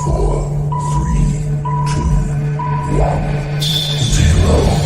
4, 3, 2, 1, 0.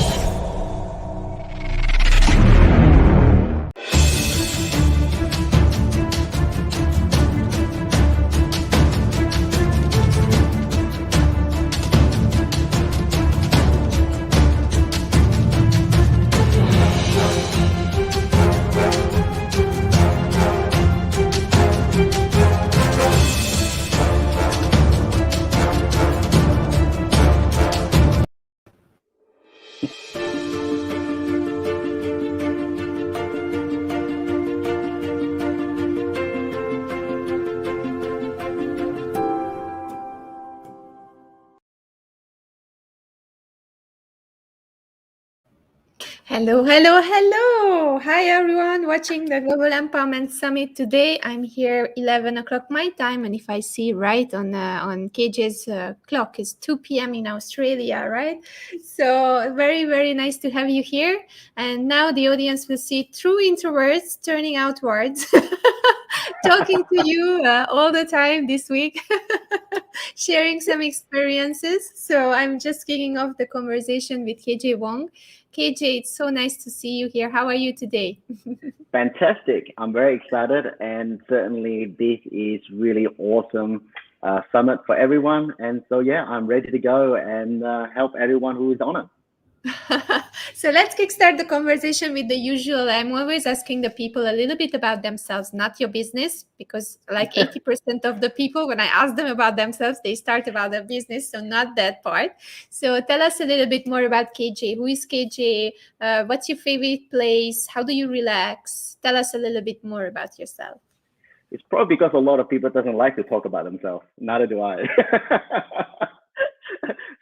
Hello, hello, hello. Hi, everyone watching the Global Empowerment Summit today. I'm here 11 o'clock my time, and if I see right on KJ's clock, it's 2 p.m. in Australia, right? So very, very nice to have you here. And now the audience will see true introverts turning outwards, talking to you all the time this week, sharing some experiences. So I'm just kicking off the conversation with KJ Wong. KJ, it's so nice to see you here. How are you today? Fantastic. I'm very excited, and certainly this is really awesome summit for everyone. And so, yeah, I'm ready to go and help everyone who is on it. So let's kickstart the conversation with the usual. I'm always asking the people a little bit about themselves, not your business, because like 80% of the people, when I ask them about themselves, they start about their business, so not that part. So tell us a little bit more about KJ. Who is KJ? What's your favorite place? How do you relax? Tell us a little bit more about yourself. It's probably because a lot of people doesn't like to talk about themselves. Neither do I.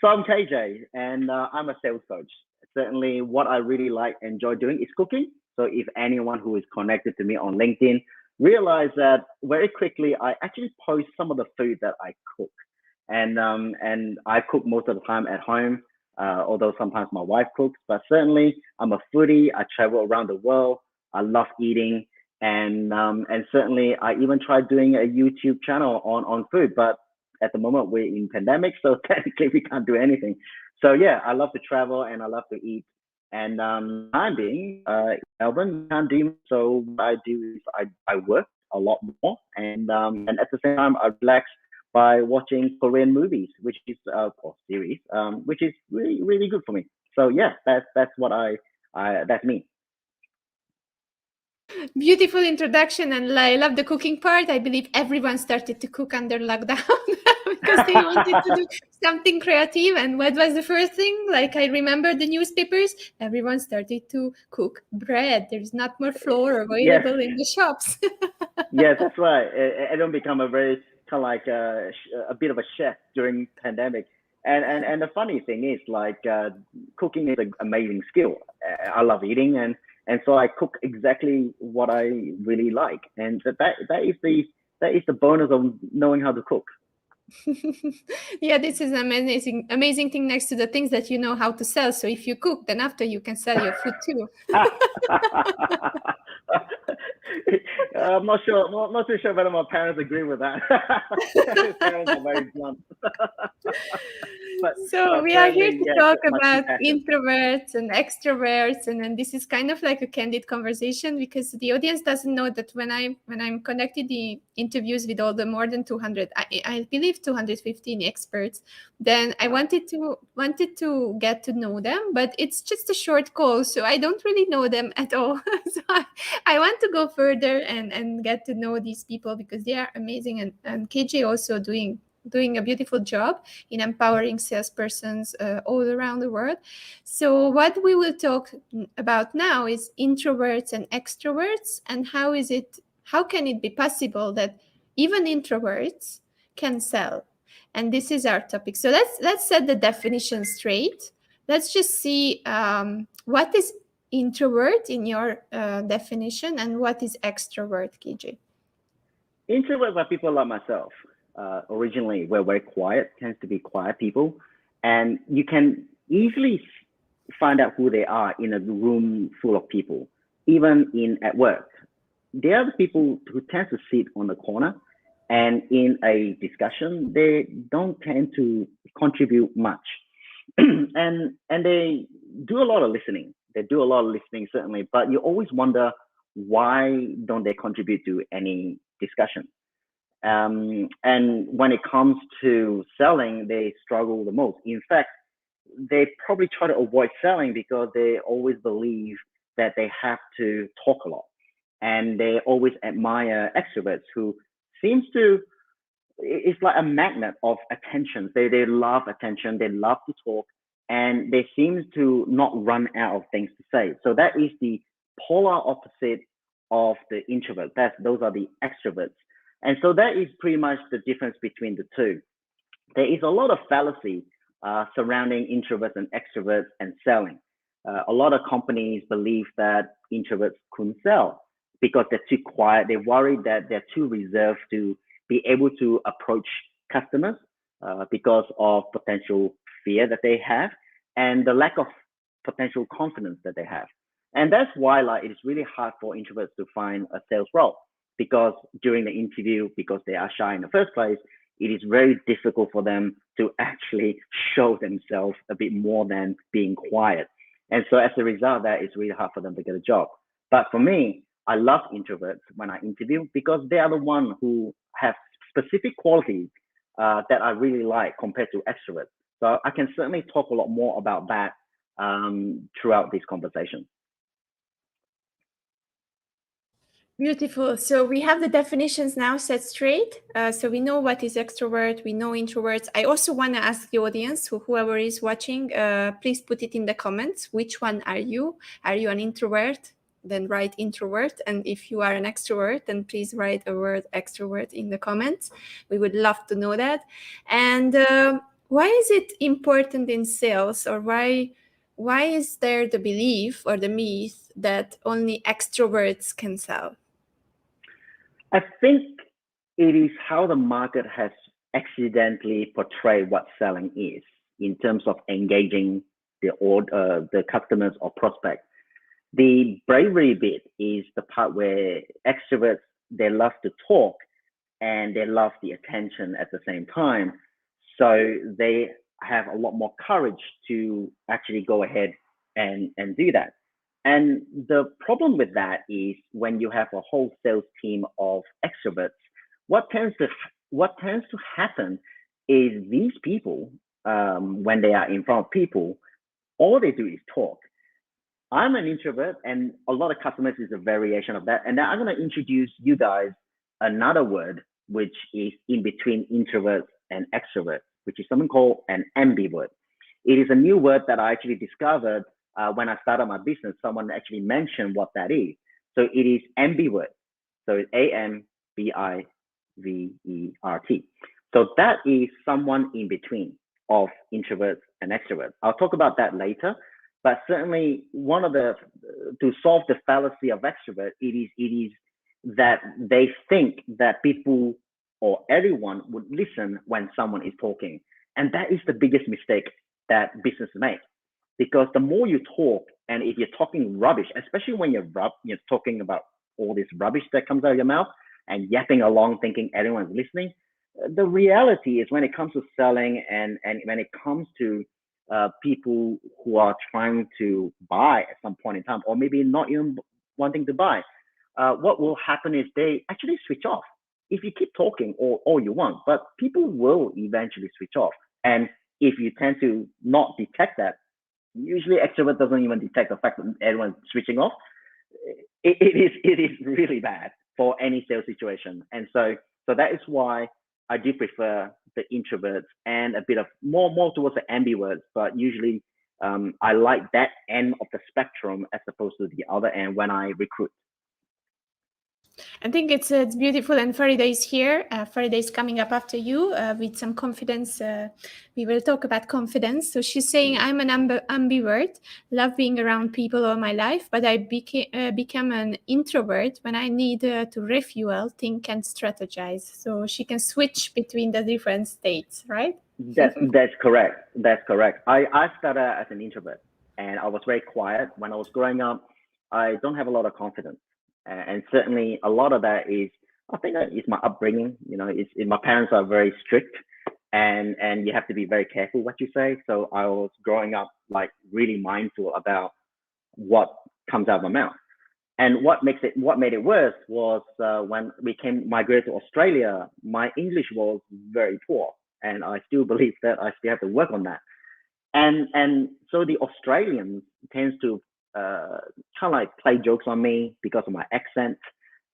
So I'm KJ, and I'm a sales coach. Certainly what I really enjoy doing is cooking. So if anyone who is connected to me on LinkedIn realize that very quickly, I actually post some of the food that I cook. And I cook most of the time at home, although sometimes my wife cooks, but certainly I'm a foodie. I travel around the world. I love eating. And certainly I even tried doing a YouTube channel on food, but at the moment we're in pandemic, so technically we can't do anything. So yeah, I love to travel and I love to eat. And I'm being in Melbourne, can't do. So what I do is I work a lot more, and at the same time I relax by watching Korean movies, which is or series, which is really really good for me. So yeah, that's what that's me. Beautiful introduction, and I love the cooking part. I believe everyone started to cook under lockdown because they wanted to do something creative. And what was the first thing? Like I remember the newspapers, everyone started to cook bread. There's not more flour available in the shops. Yes, that's right. Everyone become a very kind of like a bit of a chef during pandemic. And the funny thing is like cooking is an amazing skill. I love eating, and so I cook exactly what I really like, and that is the bonus of knowing how to cook. Yeah, this is an amazing thing next to the things that you know how to sell. So if you cook, then after you can sell your food too. I'm not too sure whether my parents agree with that. Parents are very blunt. So we are here to talk about introverts and extroverts, and then this is kind of like a candid conversation because the audience doesn't know that when I'm conducting the interviews with all the more than 200, I believe 215 experts, then I wanted to get to know them, but it's just a short call, so I don't really know them at all. So I want to go further and get to know these people because they are amazing, and KJ also doing a beautiful job in empowering salespersons all around the world. So what we will talk about now is introverts and extroverts, and how can it be possible that even introverts can sell? And this is our topic. So let's set the definition straight. Let's just see what is introvert in your definition and what is extrovert, KJ. Introverts are people like myself. Originally we're very quiet, tends to be quiet people, and you can easily find out who they are in a room full of people, even at work. They are the people who tend to sit on the corner And in a discussion, they don't tend to contribute much. and they do a lot of listening. They do a lot of listening, certainly, but you always wonder, why don't they contribute to any discussion? And when it comes to selling, they struggle the most. In fact, they probably try to avoid selling because they always believe that they have to talk a lot. And they always admire extroverts who seems to, it's like a magnet of attention. They love attention, they love to talk, and they seem to not run out of things to say. So that is the polar opposite of the introvert. Those are the extroverts. And so that is pretty much the difference between the two. There is a lot of fallacy surrounding introverts and extroverts and selling. A lot of companies believe that introverts couldn't sell because they're too quiet. They're worried that they're too reserved to be able to approach customers because of potential fear that they have and the lack of potential confidence that they have. And that's why it is really hard for introverts to find a sales role, because during the interview, because they are shy in the first place, it is very difficult for them to actually show themselves a bit more than being quiet. And so as a result of that, it's really hard for them to get a job. But for me, I love introverts when I interview because they are the ones who have specific qualities that I really like compared to extroverts. So I can certainly talk a lot more about that throughout this conversation. Beautiful. So we have the definitions now set straight. So we know what is extrovert, we know introverts. I also want to ask the audience, whoever is watching, please put it in the comments. Which one are you? Are you an introvert? Then write introvert. And if you are an extrovert, then please write a word extrovert in the comments. We would love to know that. And why is it important in sales, or why is there the belief or the myth that only extroverts can sell? I think it is how the market has accidentally portrayed what selling is in terms of engaging the customers or prospects. The bravery bit is the part where extroverts, they love to talk and they love the attention at the same time. So they have a lot more courage to actually go ahead and do that. And the problem with that is when you have a whole sales team of extroverts, what tends to happen is these people, when they are in front of people, all they do is talk. I'm an introvert, and a lot of customers is a variation of that. And now I'm going to introduce you guys another word, which is in between introverts and extroverts, which is something called an ambivert. It is a new word that I actually discovered when I started my business. Someone actually mentioned what that is. So it is ambivert. So it's AMBIVERT. So that is someone in between of introverts and extroverts. I'll talk about that later. But certainly one of to solve the fallacy of extrovert, it is that they think that people or everyone would listen when someone is talking. And that is the biggest mistake that businesses make. Because the more you talk, and if you're talking rubbish, especially when you're talking about all this rubbish that comes out of your mouth and yapping along thinking everyone's listening, the reality is when it comes to selling and when it comes to people who are trying to buy at some point in time, or maybe not even wanting to buy, what will happen is they actually switch off. If you keep talking all you want, but people will eventually switch off. And if you tend to not detect that, usually extrovert doesn't even detect the fact that everyone's switching off. It is really bad for any sales situation. And so that is why I do prefer the introverts and a bit of more towards the ambiverts, but usually I like that end of the spectrum as opposed to the other end when I recruit. I think it's beautiful, and Faridah is here. Faridah is coming up after you with some confidence. We will talk about confidence. So she's saying, I'm an ambivert, love being around people all my life, but I became an introvert when I need to refuel, think, and strategize. So she can switch between the different states, right? That's correct. That's correct. I started as an introvert, and I was very quiet. When I was growing up, I don't have a lot of confidence. And certainly a lot of that is I think it's my upbringing. You know, my parents are very strict, and you have to be very careful what you say. So I was growing up like really mindful about what comes out of my mouth. And what made it worse was when we migrated to Australia, my English was very poor, and I still believe that I still have to work on that. And so the Australians tends to kind of like play jokes on me because of my accent,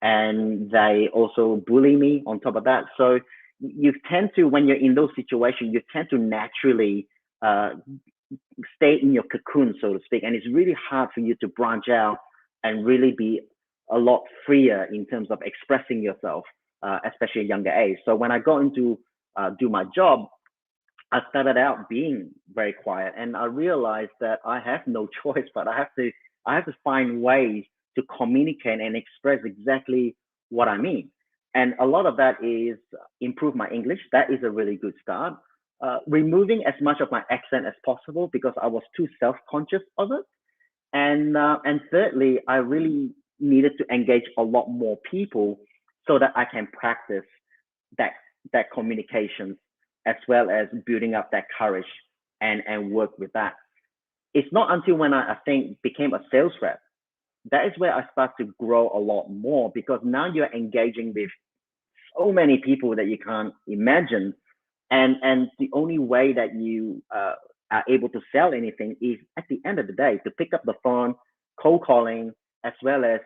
and they also bully me on top of that. So you tend to, when you're in those situations, you tend to naturally stay in your cocoon, so to speak, and it's really hard for you to branch out and really be a lot freer in terms of expressing yourself, especially at a younger age. So when I got into do my job, I started out being very quiet, and I realized that I have no choice, but I have to find ways to communicate and express exactly what I mean. And a lot of that is improve my English. That is a really good start. Removing as much of my accent as possible because I was too self-conscious of it. And thirdly, I really needed to engage a lot more people so that I can practice that communication as well as building up that courage and work with that. It's not until when I think became a sales rep, that is where I start to grow a lot more, because now you're engaging with so many people that you can't imagine. And the only way that you are able to sell anything is at the end of the day to pick up the phone, cold calling, as well as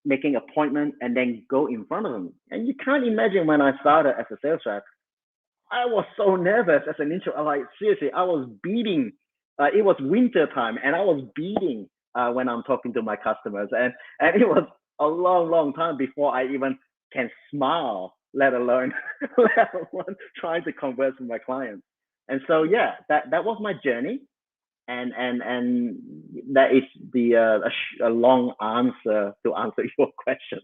making appointment and then go in front of them. And you can't imagine when I started as a sales rep, I was so nervous as an intro. Like seriously, I was beating. It was winter time, and I was beating when I'm talking to my customers, and it was a long time before I even can smile, let alone trying to converse with my clients. And so yeah, that was my journey, and that is a long answer to answer your question.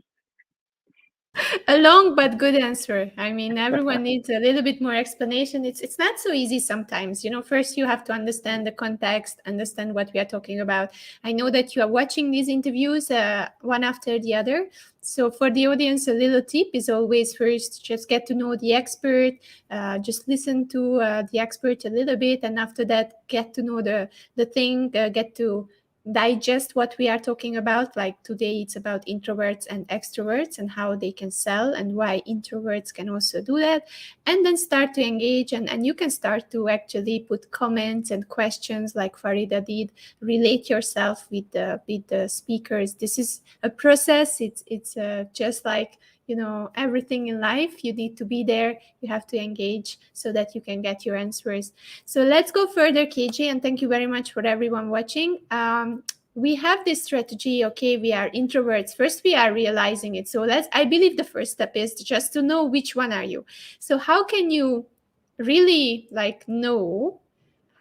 A long but good answer. I mean, everyone needs a little bit more explanation. It's not so easy sometimes. You know, first you have to understand the context, understand what we are talking about. I know that you are watching these interviews one after the other. So for the audience, a little tip is always first just get to know the expert, just listen to the expert a little bit, and after that, get to know the thing, get to digest what we are talking about. Like today it's about introverts and extroverts and how they can sell and why introverts can also do that, and then start to engage, and you can start to actually put comments and questions like Faridah did, relate yourself with the speakers. This is a process. It's just like, you know, everything in life, you need to be there, you have to engage so that you can get your answers. So let's go further, KJ, and thank you very much for everyone watching. We have this strategy, okay, we are introverts. First, we are realizing it. So I believe the first step is just to know which one are you. So how can you really like know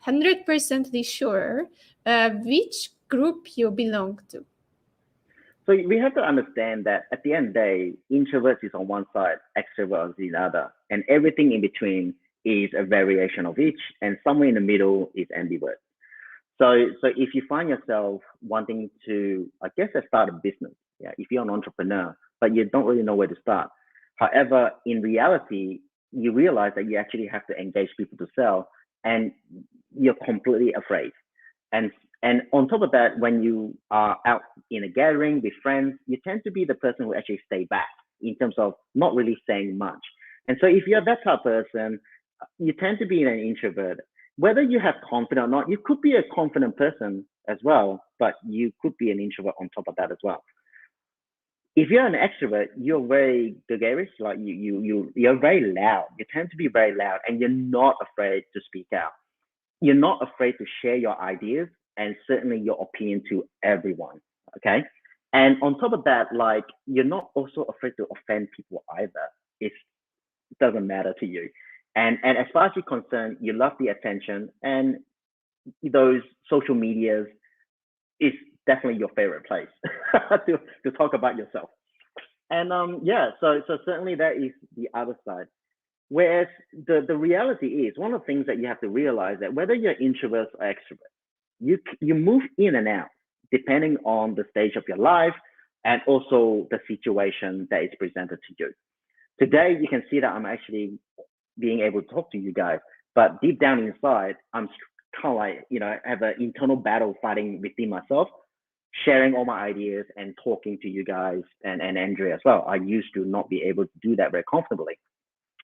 100% sure which group you belong to? So we have to understand that at the end of the day, introverts is on one side, extroverts is the other, and everything in between is a variation of each, and somewhere in the middle is ambivert. So if you find yourself wanting to, I guess, start a business, yeah, if you're an entrepreneur, but you don't really know where to start. However, in reality, you realize that you actually have to engage people to sell, and you're completely afraid. And on top of that, when you are out in a gathering with friends, you tend to be the person who actually stay back in terms of not really saying much. And so if you're that type of person, you tend to be an introvert. Whether you have confidence or not, you could be a confident person as well, but you could be an introvert on top of that as well. If you're an extrovert, you're very gregarious, like you're very loud. You tend to be very loud, and you're not afraid to speak out. You're not afraid to share your ideas and certainly your opinion to everyone, okay? And on top of that, like, you're not also afraid to offend people either. It doesn't matter to you. And as far as you're concerned, you love the attention, and those social medias is definitely your favorite place to talk about yourself. And yeah, so certainly that is the other side. Whereas the reality is, one of the things that you have to realize that whether you're introvert or extrovert, you move in and out depending on the stage of your life, and also the situation that is presented to you. Today, you can see that I'm actually being able to talk to you guys, but deep down inside, I'm kind of like, I have an internal battle fighting within myself, sharing all my ideas and talking to you guys and Andrea as well. I used to not be able to do that very comfortably.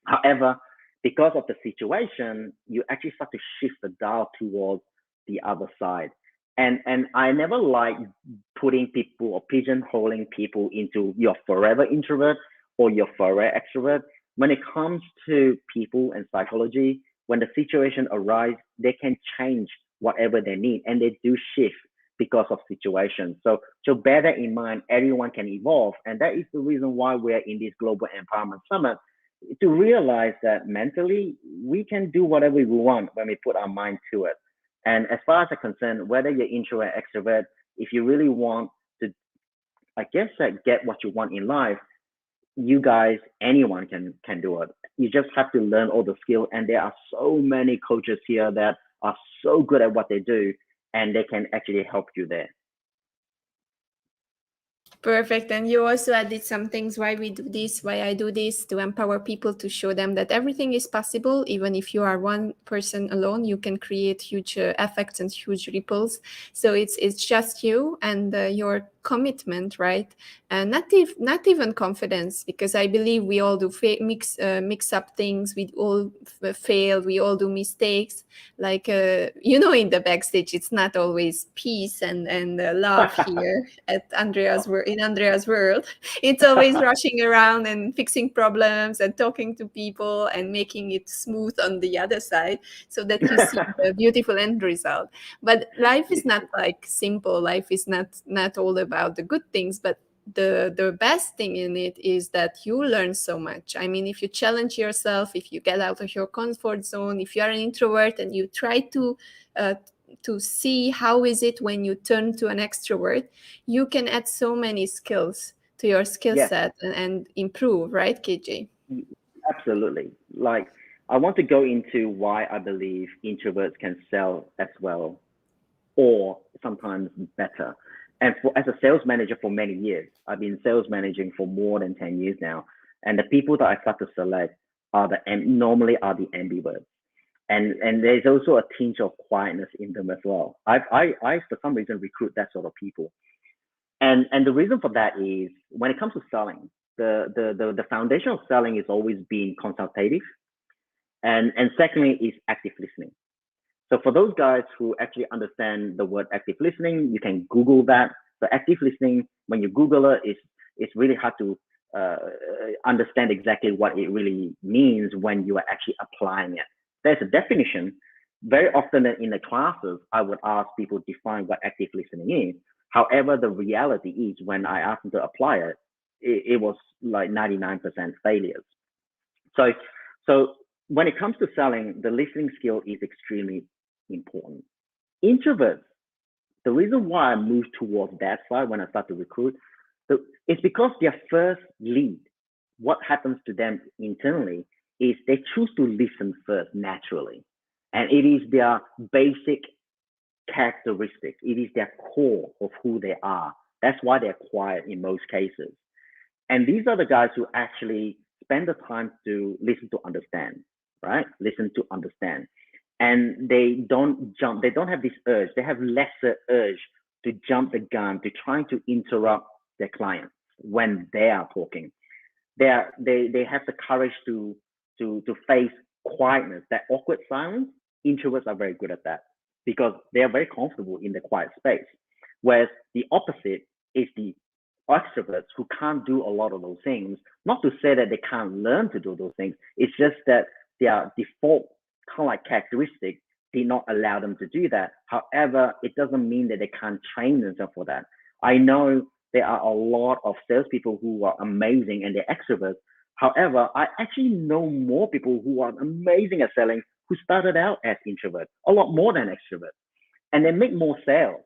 However, because of the situation, you actually start to shift the dial towards the other side. And I never like putting people or pigeonholing people into your forever introvert or your forever extrovert. When it comes to people and psychology, when the situation arises, they can change whatever they need, and they do shift because of situations. So bear that in mind, everyone can evolve. And that is the reason why we're in this Global Empowerment Summit, to realize that mentally, we can do whatever we want when we put our mind to it. And as far as I'm concerned, whether you're introvert or extrovert, if you really want to, I guess, get what you want in life, you guys, anyone can do it. You just have to learn all the skills. And there are so many coaches here that are so good at what they do, and they can actually help you there. Perfect. And you also added some things why we do this, why I do this, to empower people, to show them that everything is possible. Even if you are one person alone, you can create huge effects and huge ripples. So it's just you and your commitment, right? And not even confidence, because I believe we all do mix up things. We all fail. We all do mistakes. Like in the backstage, it's not always peace and love here at Andrea's in Andrea's world. It's always rushing around and fixing problems and talking to people and making it smooth on the other side, so that you see the beautiful end result. But life is not like simple. Life is not all about the good things, but the best thing in it is that you learn so much. I mean, if you challenge yourself, if you get out of your comfort zone, if you are an introvert and you try to see how is it when you turn to an extrovert, you can add so many skills to your skill set and improve, right, KJ? Absolutely. Like, I want to go into why I believe introverts can sell as well, or sometimes better. And as a sales manager for many years, I've been sales managing for more than 10 years now. And the people that I start to select normally are the ambiverts. And there's also a tinge of quietness in them as well. I for some reason recruit that sort of people. And the reason for that is, when it comes to selling, the foundation of selling is always being consultative. And secondly is active listening. So for those guys who actually understand the word active listening, you can Google that. So active listening, when you Google it, it's really hard to understand exactly what it really means when you are actually applying it. There's a definition. Very often in the classes, I would ask people to define what active listening is. However, the reality is, when I asked them to apply it, it was like 99% failures. So when it comes to selling, the listening skill is extremely important. Introverts, the reason why I moved towards that side when I start to recruit, it's because their first lead, what happens to them internally is they choose to listen first naturally. And it is their basic characteristic. It is their core of who they are. That's why they're quiet in most cases. And these are the guys who actually spend the time to listen to understand, right? Listen to understand. And they don't jump. They don't have this urge. They have lesser urge to jump the gun, to trying to interrupt their clients when they are talking. They have the courage to face quietness, that awkward silence. Introverts are very good at that because they are very comfortable in the quiet space. Whereas the opposite is the extroverts, who can't do a lot of those things. Not to say that they can't learn to do those things. It's just that their default kind of like characteristic did not allow them to do that. However, it doesn't mean that they can't train themselves for that. I know there are a lot of salespeople who are amazing and they're extroverts. However, I actually know more people who are amazing at selling who started out as introverts, a lot more than extroverts, and they make more sales.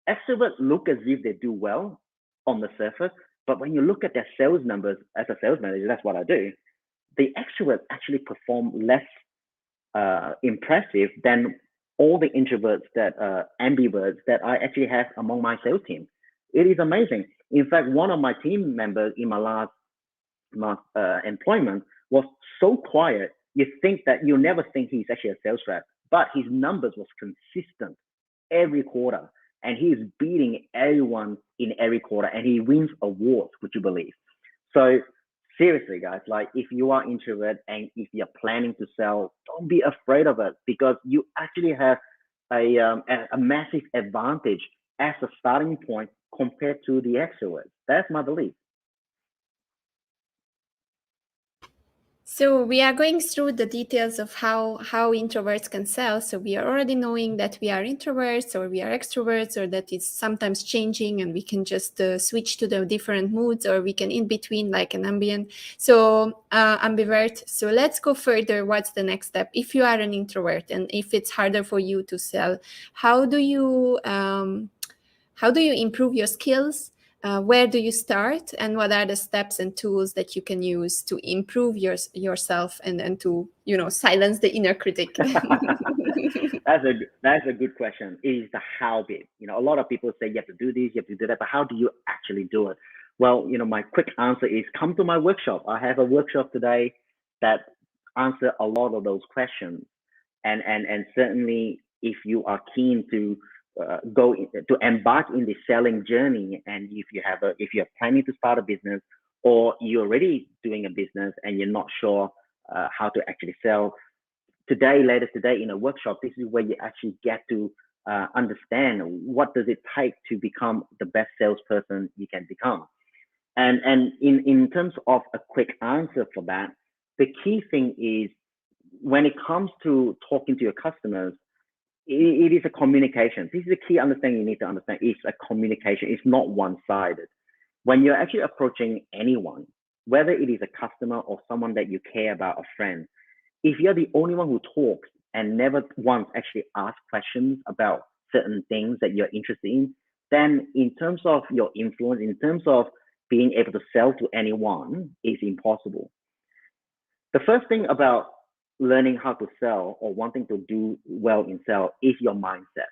Extroverts look as if they do well on the surface, but when you look at their sales numbers as a sales manager, that's what I do. The extroverts actually perform less impressive than all the introverts, that ambiverts that I actually have among my sales team. It is amazing. In fact, one of my team members in my last employment was so quiet. You never think he's actually a sales rep, but his numbers was consistent every quarter, and he is beating everyone in every quarter, and he wins awards. Would you believe? So seriously, guys, like if you are introvert and if you're planning to sell, don't be afraid of it, because you actually have a massive advantage as a starting point compared to the extroverts. That's my belief. So we are going through the details of how introverts can sell. So we are already knowing that we are introverts or we are extroverts, or that it's sometimes changing and we can just switch to the different moods, or we can in between like an ambient. So ambivert. So let's go further. What's the next step? If you are an introvert and if it's harder for you to sell, how do you improve your skills? Where do you start, and what are the steps and tools that you can use to improve yourself and to silence the inner critic? That's a good question. It is the how bit. A lot of people say you have to do this, you have to do that, but how do you actually do it? Well, my quick answer is come to my workshop. I have a workshop today that answer a lot of those questions, and certainly if you are keen to to embark in the selling journey, and if you're planning to start a business, or you're already doing a business and you're not sure how to actually sell, later today in a workshop, this is where you actually get to understand what does it take to become the best salesperson you can become. And in terms of a quick answer for that, the key thing is when it comes to talking to your customers, it is a communication. This is a key understanding you need to understand. It's a communication. It's not one-sided. When you're actually approaching anyone, whether it is a customer or someone that you care about, a friend, if you're the only one who talks and never once actually asks questions about certain things that you're interested in, then in terms of your influence, in terms of being able to sell to anyone, is impossible. The first thing about learning how to sell or wanting to do well in sell is your mindset.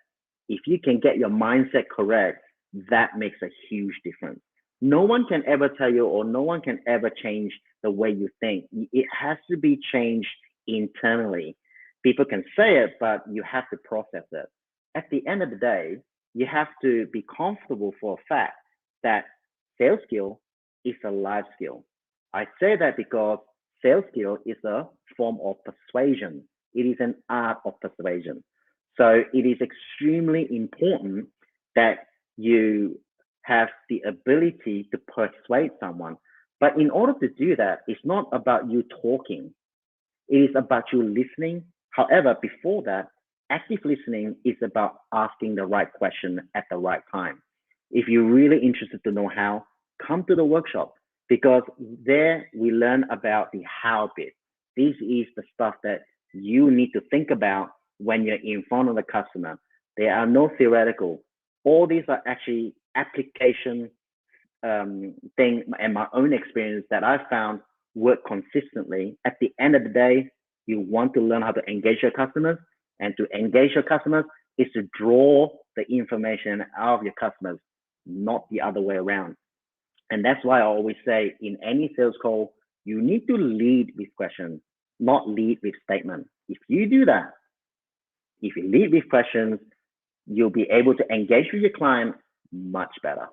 If you can get your mindset correct, that makes a huge difference. No one can ever tell you, or no one can ever change the way you think. It has to be changed internally. People can say it, but you have to process it. At the end of the day, you have to be comfortable for a fact that sales skill is a life skill. I say that because sales skill is a form of persuasion. It is an art of persuasion. So it is extremely important that you have the ability to persuade someone. But in order to do that, it's not about you talking. It is about you listening. However, before that, active listening is about asking the right question at the right time. If you're really interested to know how, come to the workshop, because there we learn about the how bit. This is the stuff that you need to think about when you're in front of the customer. There are no theoretical. All these are actually application thing and my own experience that I found work consistently. At the end of the day, you want to learn how to engage your customers, and to engage your customers is to draw the information out of your customers, not the other way around. And that's why I always say in any sales call, you need to lead with questions, not lead with statements. If you do that, if you lead with questions, you'll be able to engage with your client much better.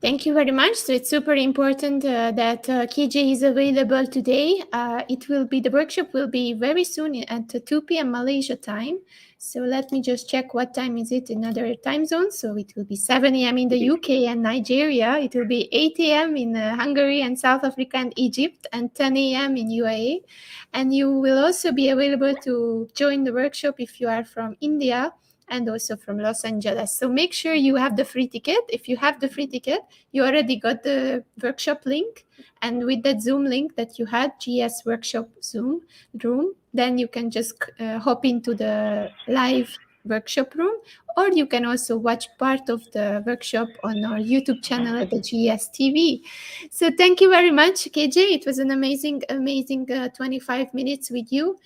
Thank you very much. So it's super important that KJ is available today. The workshop will be very soon at 2 p.m. Malaysia time. So let me just check what time is it in other time zones. So it will be 7 a.m. in the UK and Nigeria. It will be 8 a.m. in Hungary and South Africa and Egypt, and 10 a.m. in UAE. And you will also be available to join the workshop if you are from India and also from Los Angeles. So make sure you have the free ticket. If you have the free ticket, you already got the workshop link. And with that Zoom link that you had, GS Workshop Zoom room, then you can just hop into the live workshop room, or you can also watch part of the workshop on our YouTube channel at the GS TV. So thank you very much, KJ. It was an amazing 25 minutes with you.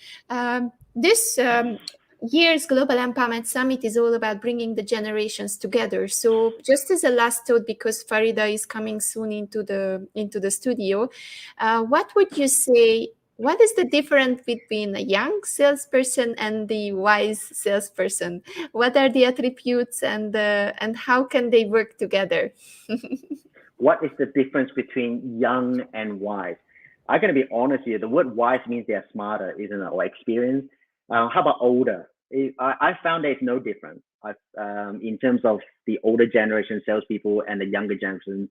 year's Global Empowerment Summit is all about bringing the generations together. So just as a last thought, because Faridah is coming soon into the studio, what would you say? What is the difference between a young salesperson and the wise salesperson? What are the attributes, and how can they work together? What is the difference between young and wise? I'm going to be honest here. The word wise means they're smarter, isn't it? Or experienced. How about older? I found there's no difference in terms of the older generation salespeople and the younger generation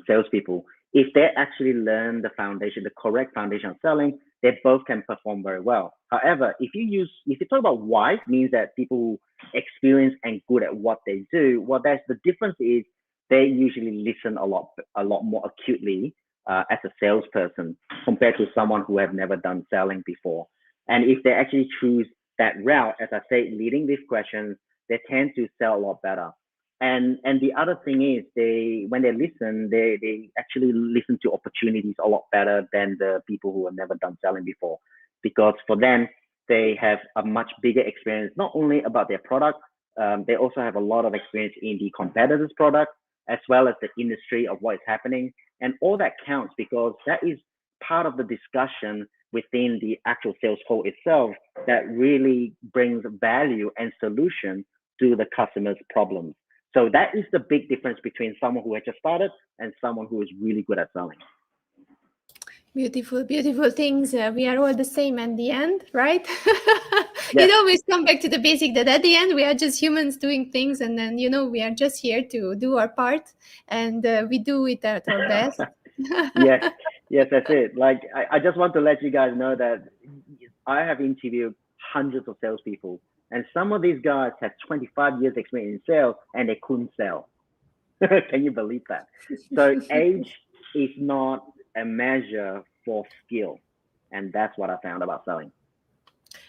salespeople. If they actually learn the foundation, the correct foundation of selling, they both can perform very well. However, if you talk about wise, means that people experience and good at what they do. Well, that's the difference is they usually listen a lot more acutely as a salesperson compared to someone who have never done selling before. And if they actually choose that route, as I say, leading these questions, they tend to sell a lot better. And the other thing is when they listen, they actually listen to opportunities a lot better than the people who have never done selling before. Because for them, they have a much bigger experience, not only about their product, they also have a lot of experience in the competitors' product, as well as the industry of what is happening. And all that counts because that is part of the discussion within the actual sales call itself that really brings value and solution to the customer's problems. So that is the big difference between someone who has just started and someone who is really good at selling. Beautiful, beautiful things. We are all the same at the end, right? Yes. It always come back to the basic that at the end we are just humans doing things, and then we are just here to do our part, and we do it at our best. Yes, that's it. Like I just want to let you guys know that I have interviewed hundreds of salespeople, and some of these guys have 25 years experience in sales, and they couldn't sell. Can you believe that? So age is not a measure for skill, and that's what I found about selling.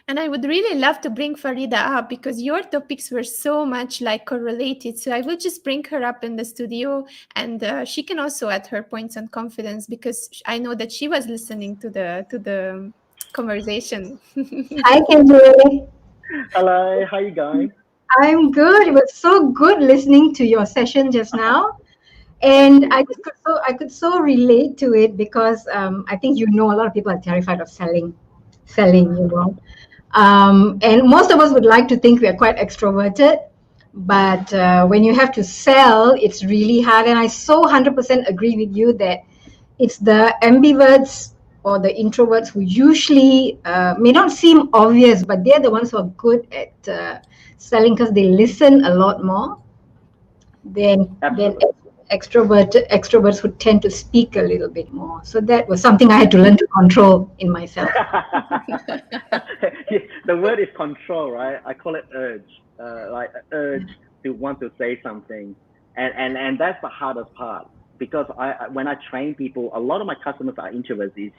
And I would really love to bring Faridah up because your topics were so much like correlated. So I will just bring her up in the studio, and she can also add her points on confidence because I know that she was listening to the conversation. Hi, KJ. Hello, how you going? I'm good. It was so good listening to your session just now, and I could so relate to it because I think a lot of people are terrified of selling. And most of us would like to think we are quite extroverted, but when you have to sell, it's really hard. And I so 100% agree with you that it's the ambiverts or the introverts who usually may not seem obvious, but they're the ones who are good at selling because they listen a lot more than extroverts who tend to speak a little bit more. So that was something I had to learn to control in myself. The word is control, right? I call it urge, like urge to want to say something, and that's the hardest part because when I train people, a lot of my customers are introverts.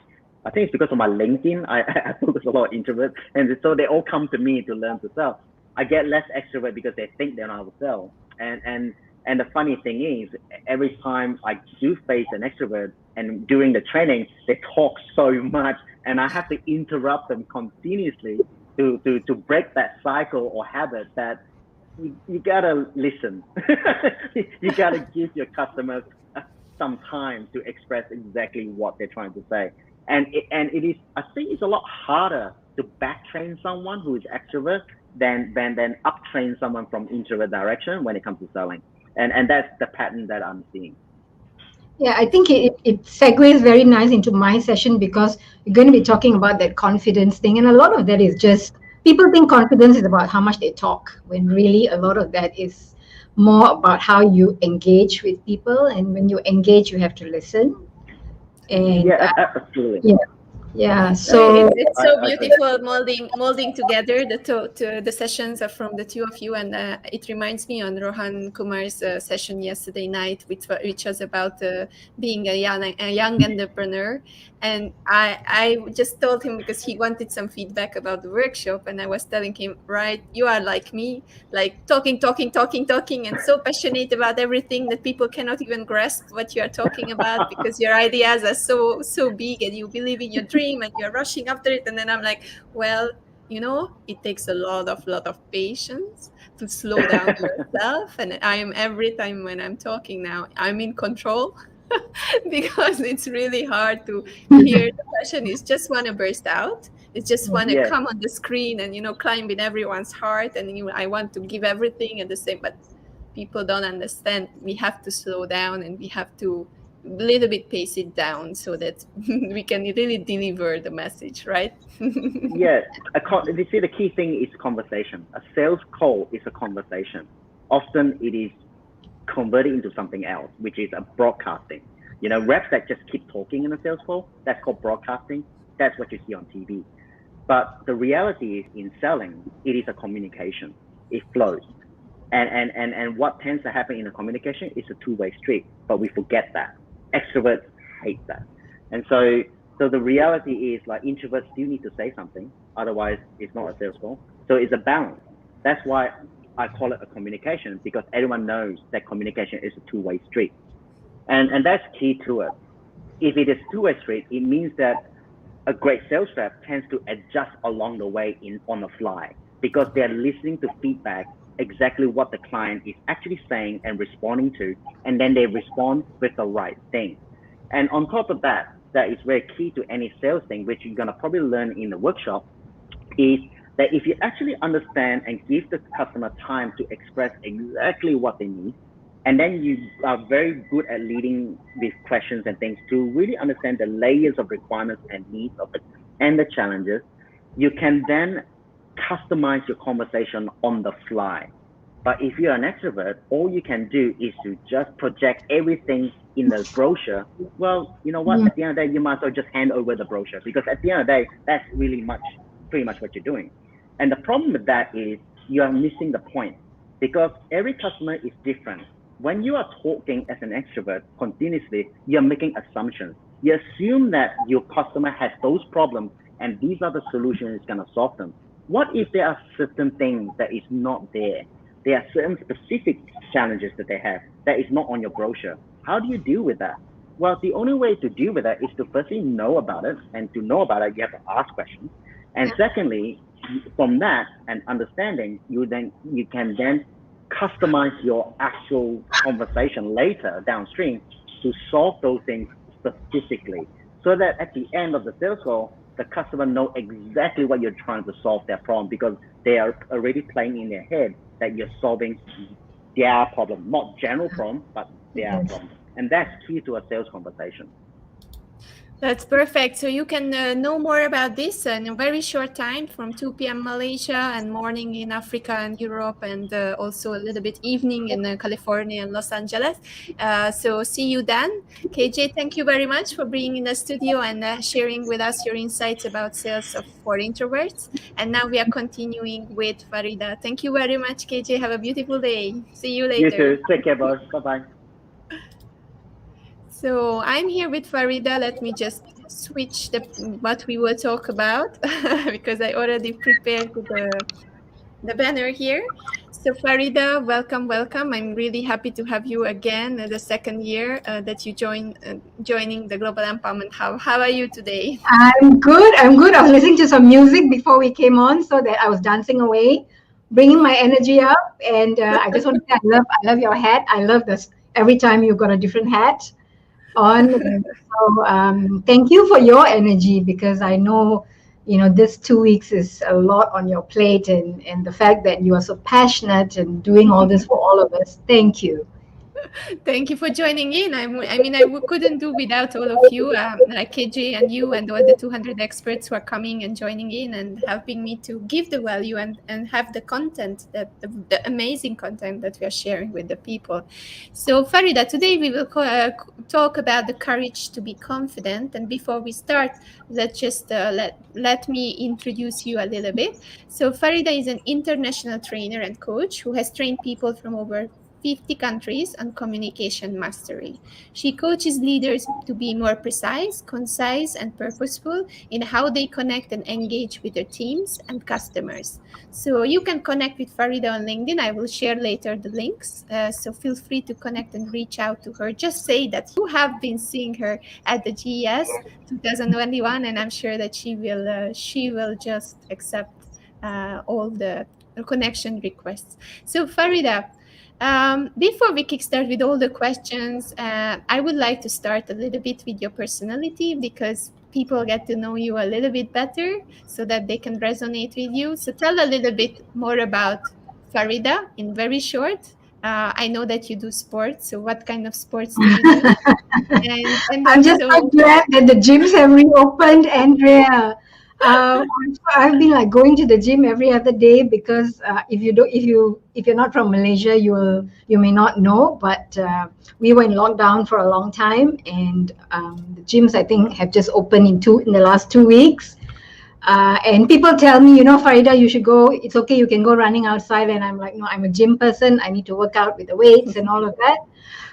I think it's because of my LinkedIn. I focus a lot on introverts, and so they all come to me to learn to sell. I get less extrovert because they think they know how to sell, and the funny thing is, every time I do face an extrovert and during the training, they talk so much and I have to interrupt them continuously to break that cycle or habit that you gotta listen. You gotta give your customers some time to express exactly what they're trying to say. And it is, I think it's a lot harder to back train someone who is extrovert than up train someone from introvert direction when it comes to selling. And that's the pattern that I'm seeing. Yeah, I think it segues very nice into my session because you're going to be talking about that confidence thing. And a lot of that is just, people think confidence is about how much they talk, when really a lot of that is more about how you engage with people. And when you engage, you have to listen. And absolutely. Yeah, so it's so beautiful molding together the sessions are from the two of you, and it reminds me on Rohan Kumar's session yesterday night, which was about being a young entrepreneur. And I just told him because he wanted some feedback about the workshop, and I was telling him, right, you are like me, like talking, and so passionate about everything that people cannot even grasp what you are talking about because your ideas are so big and you believe in your dream and you're rushing after it. And then I'm like, well, it takes a lot of patience to slow down yourself. And every time when I'm talking now, I'm in control because it's really hard to hear the question. Is just want to burst out. It's just want to Yes. come on the screen and climb in everyone's heart, and I want to give everything at the same. But people don't understand. We have to slow down, and we have to a little bit pace it down so that we can really deliver the message, right? Yeah, you see, the key thing is conversation. A sales call is a conversation. Often it is converted into something else, which is a broadcasting. Reps that just keep talking in a sales call, that's called broadcasting. That's what you see on TV. But the reality is, in selling, it is a communication. It flows. And what tends to happen in a communication is a two-way street, but we forget that. Extroverts hate that. And so the reality is, like, introverts still need to say something, otherwise it's not a sales call. So it's a balance. That's why I call it a communication, because everyone knows that communication is a two-way street. And that's key to it. If it is two-way street, it means that a great sales rep tends to adjust along the way on the fly, because they're listening to feedback, exactly what the client is actually saying and responding to, and then they respond with the right thing. And on top of that is very key to any sales thing, which you're gonna probably learn in the workshop, is that if you actually understand and give the customer time to express exactly what they need, and then you are very good at leading with questions and things to really understand the layers of requirements and needs and the challenges, you can then customize your conversation on the fly. But if you're an extrovert, all you can do is to just project everything in the brochure. Well, you know what? At the end of the day, you might as well just hand over the brochure, because at the end of the day, that's pretty much what you're doing. And the problem with that is you are missing the point, because every customer is different. When you are talking as an extrovert continuously, you're making assumptions. You assume that your customer has those problems and these are the solutions it's going to solve them. What if there are certain things that is not there? There are certain specific challenges that they have that is not on your brochure. How do you deal with that? Well, the only way to deal with that is to firstly know about it, and to know about it, you have to ask questions. And secondly, from that and understanding, you can then customize your actual conversation later downstream to solve those things specifically, so that at the end of the sales call, the customer know exactly what you're trying to solve their problem, because they are already playing in their head that you're solving their problem, not general problem, but their problem. And that's key to a sales conversation. That's perfect. So you can know more about this in a very short time, from 2 p.m. Malaysia and morning in Africa and Europe, and also a little bit evening in California and Los Angeles. So see you then. KJ, thank you very much for being in the studio and sharing with us your insights about sales for introverts. And now we are continuing with Faridah. Thank you very much, KJ. Have a beautiful day. See you later. You too. Take care, boss. Bye-bye. So I'm here with Faridah. Let me just switch what we will talk about because I already prepared the banner here. So Faridah, welcome. I'm really happy to have you again the second year that you joining the Global Empowerment Hub. How are you today? I'm good. I was listening to some music before we came on, so that I was dancing away, bringing my energy up. And I just want to say I love your hat. I love this. Every time you've got a different hat on. So thank you for your energy, because I know, this 2 weeks is a lot on your plate, and the fact that you are so passionate and doing all this for all of us. Thank you. Thank you for joining in. I couldn't do without all of you, like KJ and you and all the 200 experts who are coming and joining in and helping me to give the value and have the content, the amazing content that we are sharing with the people. So Faridah, today we will talk about the courage to be confident. And before we start, let's just let me introduce you a little bit. So Faridah is an international trainer and coach who has trained people from over 50 countries on communication mastery. She coaches leaders to be more precise, concise, and purposeful in how they connect and engage with their teams and customers. So you can connect with Faridah on LinkedIn. I will share later the links. So feel free to connect and reach out to her. Just say that you have been seeing her at the GES 2021, and I'm sure that she will just accept all the connection requests. So Faridah, before we kickstart with all the questions, I would like to start a little bit with your personality, because people get to know you a little bit better so that they can resonate with you. So tell a little bit more about Faridah in very short. I know that you do sports. So what kind of sports do you do? And I'm just also, so glad that the gyms have reopened, Andrea. I've been like going to the gym every other day because if you're not from Malaysia, you may not know, but we were in lockdown for a long time, and the gyms I think have just opened in the last 2 weeks. And people tell me, Farida, you should go. It's okay, you can go running outside. And I'm like, no, I'm a gym person. I need to work out with the weights and all of that.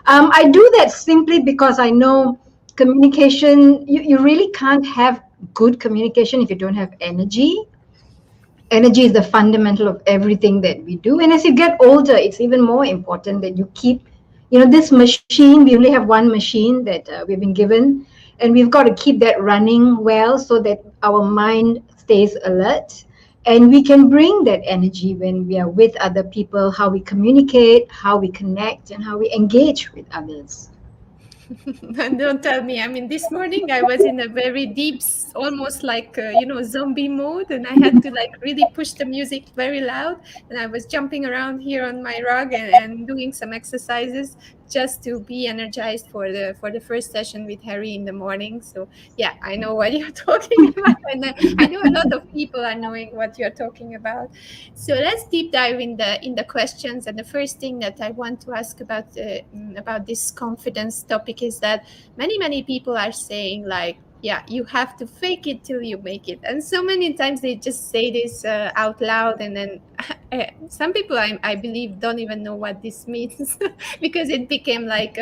I do that simply because I know communication, you really can't have good communication if you don't have energy. Energy is the fundamental of everything that we do. And as you get older, it's even more important that you keep, this machine, we only have one machine that we've been given, and we've got to keep that running well so that our mind stays alert. And we can bring that energy when we are with other people, how we communicate, how we connect, and how we engage with others. don't tell me. I mean, this morning I was in a very deep, almost like, zombie mode, and I had to like really push the music very loud. And I was jumping around here on my rug and doing some exercises just to be energized for the first session with Harry in the morning. So yeah, I know what you're talking about, and I know a lot of people are knowing what you're talking about. So let's deep dive in the questions. And the first thing that I want to ask about this confidence topic is that many people are saying like, yeah, you have to fake it till you make it. And so many times they just say this out loud, and then some people I believe don't even know what this means because it became like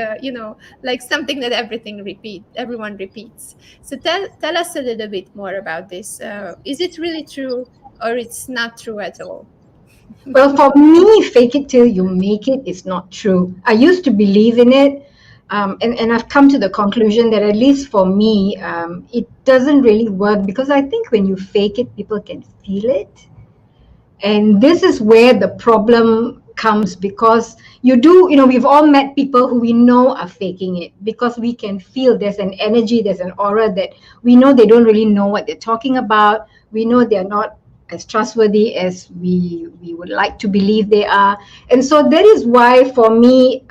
like something that everyone repeats. So tell us a little bit more about this. Is it really true, or it's not true at all? Well, for me, fake it till you make it is not true. I used to believe in it. And I've come to the conclusion that at least for me, it doesn't really work, because I think when you fake it, people can feel it. And this is where the problem comes, because we've all met people who we know are faking it, because we can feel there's an energy, there's an aura that we know they don't really know what they're talking about. We know they're not as trustworthy as we would like to believe they are. And so that is why for me,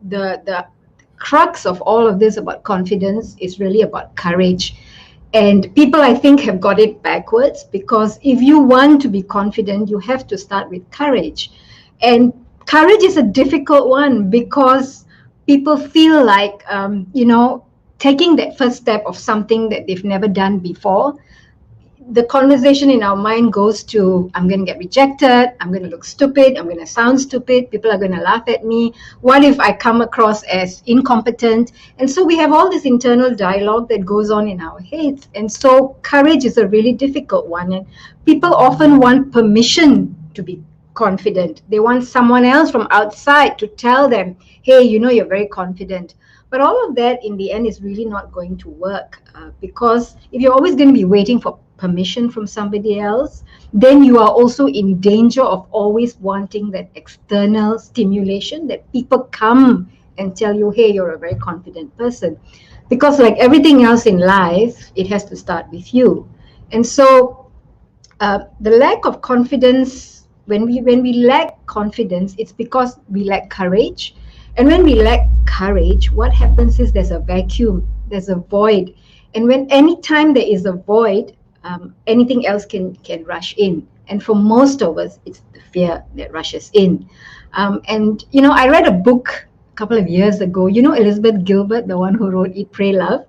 the crux of all of this about confidence is really about courage. And people, I think, have got it backwards, because if you want to be confident, you have to start with courage. And courage is a difficult one, because people feel like, taking that first step of something that they've never done before, the conversation in our mind goes to, I'm going to get rejected, I'm going to look stupid, I'm going to sound stupid, people are going to laugh at me. What if I come across as incompetent? And so we have all this internal dialogue that goes on in our heads. And so courage is a really difficult one. And people often want permission to be confident. They want someone else from outside to tell them, hey, you're very confident. But all of that in the end is really not going to work, because if you're always going to be waiting for permission from somebody else, then you are also in danger of always wanting that external stimulation, that people come and tell you, hey, you're a very confident person. Because like everything else in life, it has to start with you. And so the lack of confidence, when we lack confidence, it's because we lack courage. And when we lack courage, what happens is there's a vacuum, there's a void. And anytime there is a void, anything else can rush in. And for most of us, it's the fear that rushes in. And I read a book a couple of years ago. Elizabeth Gilbert, the one who wrote Eat, Pray, Love.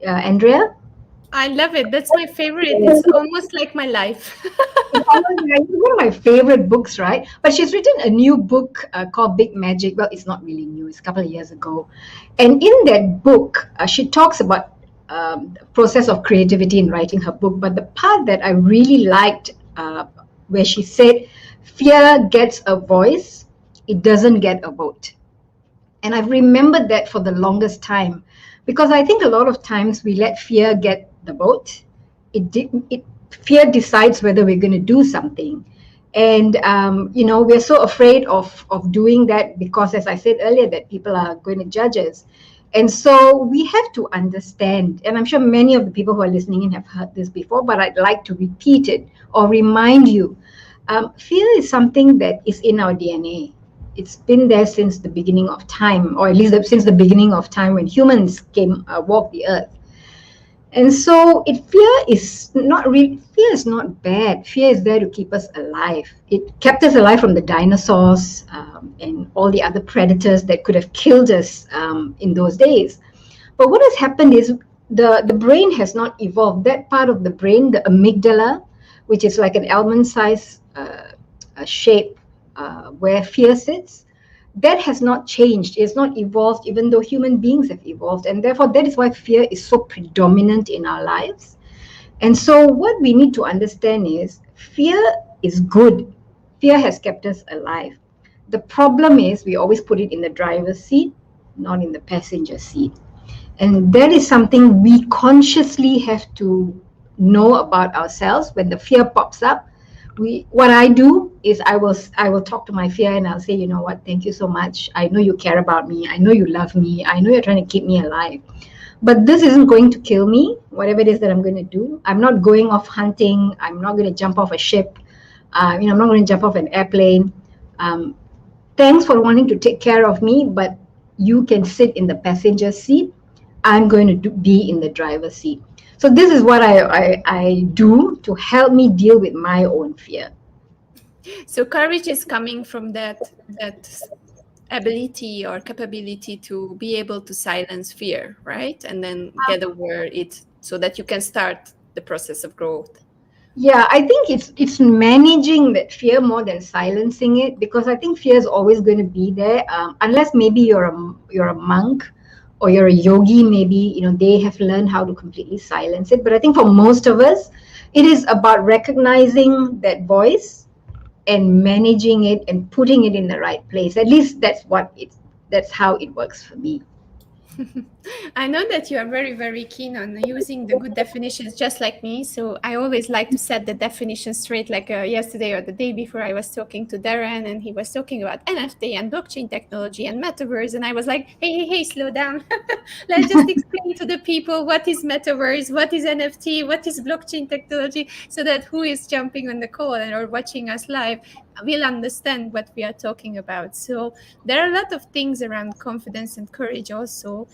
Andrea? I love it. That's my favorite. It's almost like my life. It's one of my favorite books, right? But she's written a new book called Big Magic. Well, it's not really new. It's a couple of years ago. And in that book, she talks about the process of creativity in writing her book. But the part that I really liked, where she said, fear gets a voice, it doesn't get a vote. And I've remembered that for the longest time, because I think a lot of times we let fear get the vote, fear decides whether we're going to do something. And we're so afraid of doing that because, as I said earlier, that people are going to judge us. And so we have to understand, and I'm sure many of the people who are listening in have heard this before, but I'd like to repeat it or remind you. Fear is something that is in our DNA. It's been there since the beginning of time, or at least since the beginning of time when humans walked the earth. And so fear is not bad. Fear is there to keep us alive. It kept us alive from the dinosaurs and all the other predators that could have killed us in those days. But what has happened is the brain has not evolved. That part of the brain, the amygdala, which is like an almond-sized shape where fear sits, that has not changed. It's not evolved, even though human beings have evolved. And therefore, that is why fear is so predominant in our lives. And so what we need to understand is fear is good. Fear has kept us alive. The problem is we always put it in the driver's seat, not in the passenger seat. And that is something we consciously have to know about ourselves. When the fear pops up, what I do is I will talk to my fear and I'll say, you know what, thank you so much. I know you care about me. I know you love me. I know you're trying to keep me alive. But this isn't going to kill me, whatever it is that I'm going to do. I'm not going off hunting. I'm not going to jump off a ship. I'm not going to jump off an airplane. Thanks for wanting to take care of me, but you can sit in the passenger seat. I'm going to be in the driver's seat. So this is what I do to help me deal with my own fear. So courage is coming from that ability or capability to be able to silence fear, right? And then get over it so that you can start the process of growth. Yeah, I think it's managing that fear more than silencing it, because I think fear is always going to be there, unless maybe you're a monk or you're a yogi. Maybe they have learned how to completely silence it. But I think for most of us, it is about recognizing that voice and managing it and putting it in the right place. At least that's how it works for me. I know that you are very, very keen on using the good definitions, just like me. So I always like to set the definition straight. Like yesterday or the day before, I was talking to Darren and he was talking about NFT and blockchain technology and metaverse. And I was like, hey, slow down. Let's just explain to the people what is metaverse, what is NFT, what is blockchain technology, so that who is jumping on the call or watching us live will understand what we are talking about. So there are a lot of things around confidence and courage also,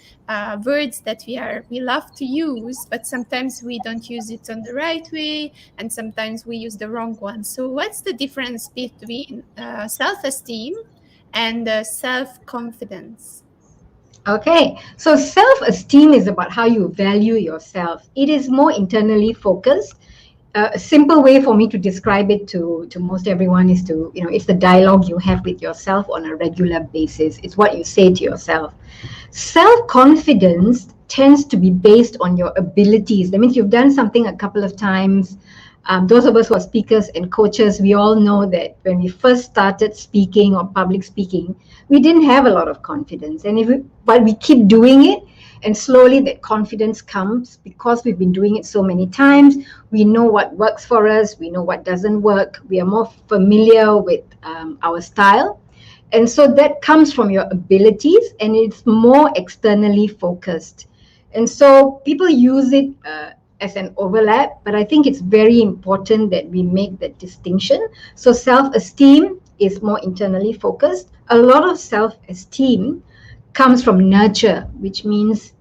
words that we love to use, but sometimes we don't use it on the right way and sometimes we use the wrong one. So what's the difference between self-esteem and self-confidence? Okay, so self-esteem is about how you value yourself. It is more internally focused. A simple way for me to describe it to most everyone is it's the dialogue you have with yourself on a regular basis. It's what you say to yourself. Self-confidence tends to be based on your abilities. That means you've done something a couple of times. Those of us who are speakers and coaches, we all know that when we first started speaking or public speaking, we didn't have a lot of confidence. But we keep doing it. And slowly that confidence comes because we've been doing it so many times. We know what works for us. We know what doesn't work. We are more familiar with our style. And so that comes from your abilities and it's more externally focused. And so people use it as an overlap, but I think it's very important that we make that distinction. So self-esteem is more internally focused. A lot of self-esteem comes from nurture, which means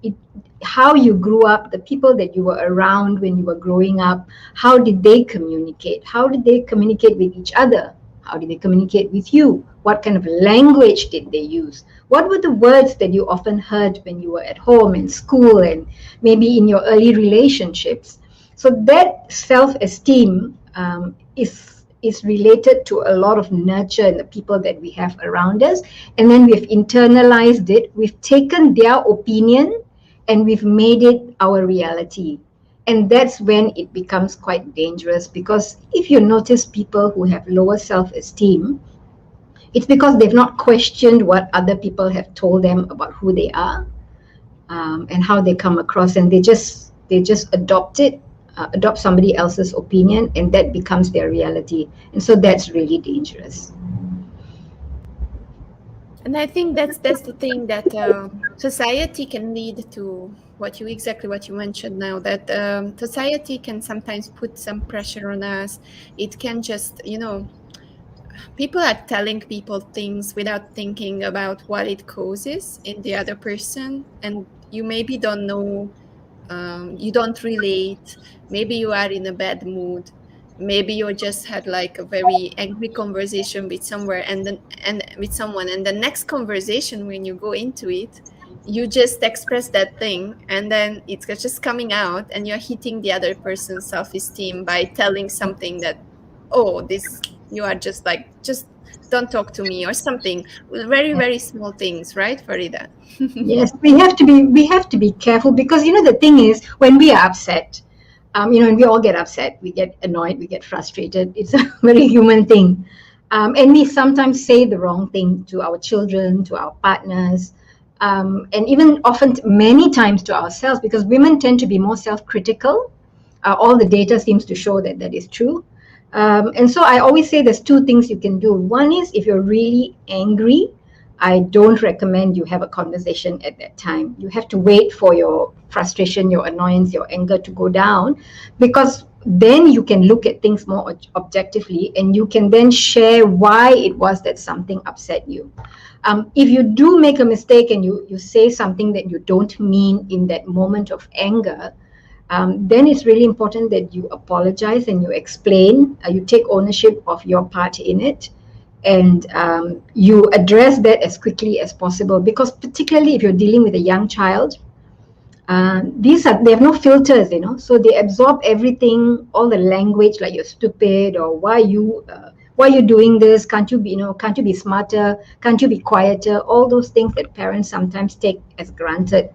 how you grew up, the people that you were around when you were growing up, how did they communicate? How did they communicate with each other? How did they communicate with you? What kind of language did they use? What were the words that you often heard when you were at home and school and maybe in your early relationships? So that self-esteem is related to a lot of nurture in the people that we have around us. And then we've internalized it. We've taken their opinion and we've made it our reality. And that's when it becomes quite dangerous, because if you notice people who have lower self-esteem, it's because they've not questioned what other people have told them about who they are and how they come across, and they just adopt it adopt somebody else's opinion, and that becomes their reality. And so that's really dangerous. And I think that's the thing that society can lead to what you mentioned now, that society can sometimes put some pressure on us. It can just, people are telling people things without thinking about what it causes in the other person, and you maybe don't know, you don't relate, maybe you are in a bad mood, maybe you just had like a very angry conversation with somewhere and with someone, and the next conversation, when you go into it, you just express that thing, and then it's just coming out, and you're hitting the other person's self-esteem by telling something that, oh, this, you are just like, just don't talk to me or something. Very, very small things, right, Faridah? Yes, we have to be careful, because the thing is, when we are upset, and we all get upset, we get annoyed, we get frustrated. It's a very human thing, and we sometimes say the wrong thing to our children, to our partners, and even often many times to ourselves, because women tend to be more self-critical. All the data seems to show that that is true. And so I always say there's two things you can do. One is, if you're really angry, I don't recommend you have a conversation at that time. You have to wait for your frustration, your annoyance, your anger to go down, because then you can look at things more objectively, and you can then share why it was that something upset you. If you do make a mistake and you say something that you don't mean in that moment of anger, then it's really important that you apologize and you explain, you take ownership of your part in it, and you address that as quickly as possible. Because particularly if you're dealing with a young child, they have no filters, so they absorb everything, all the language, like you're stupid, or why are you doing this? Can't you be smarter? Can't you be quieter? All those things that parents sometimes take as granted,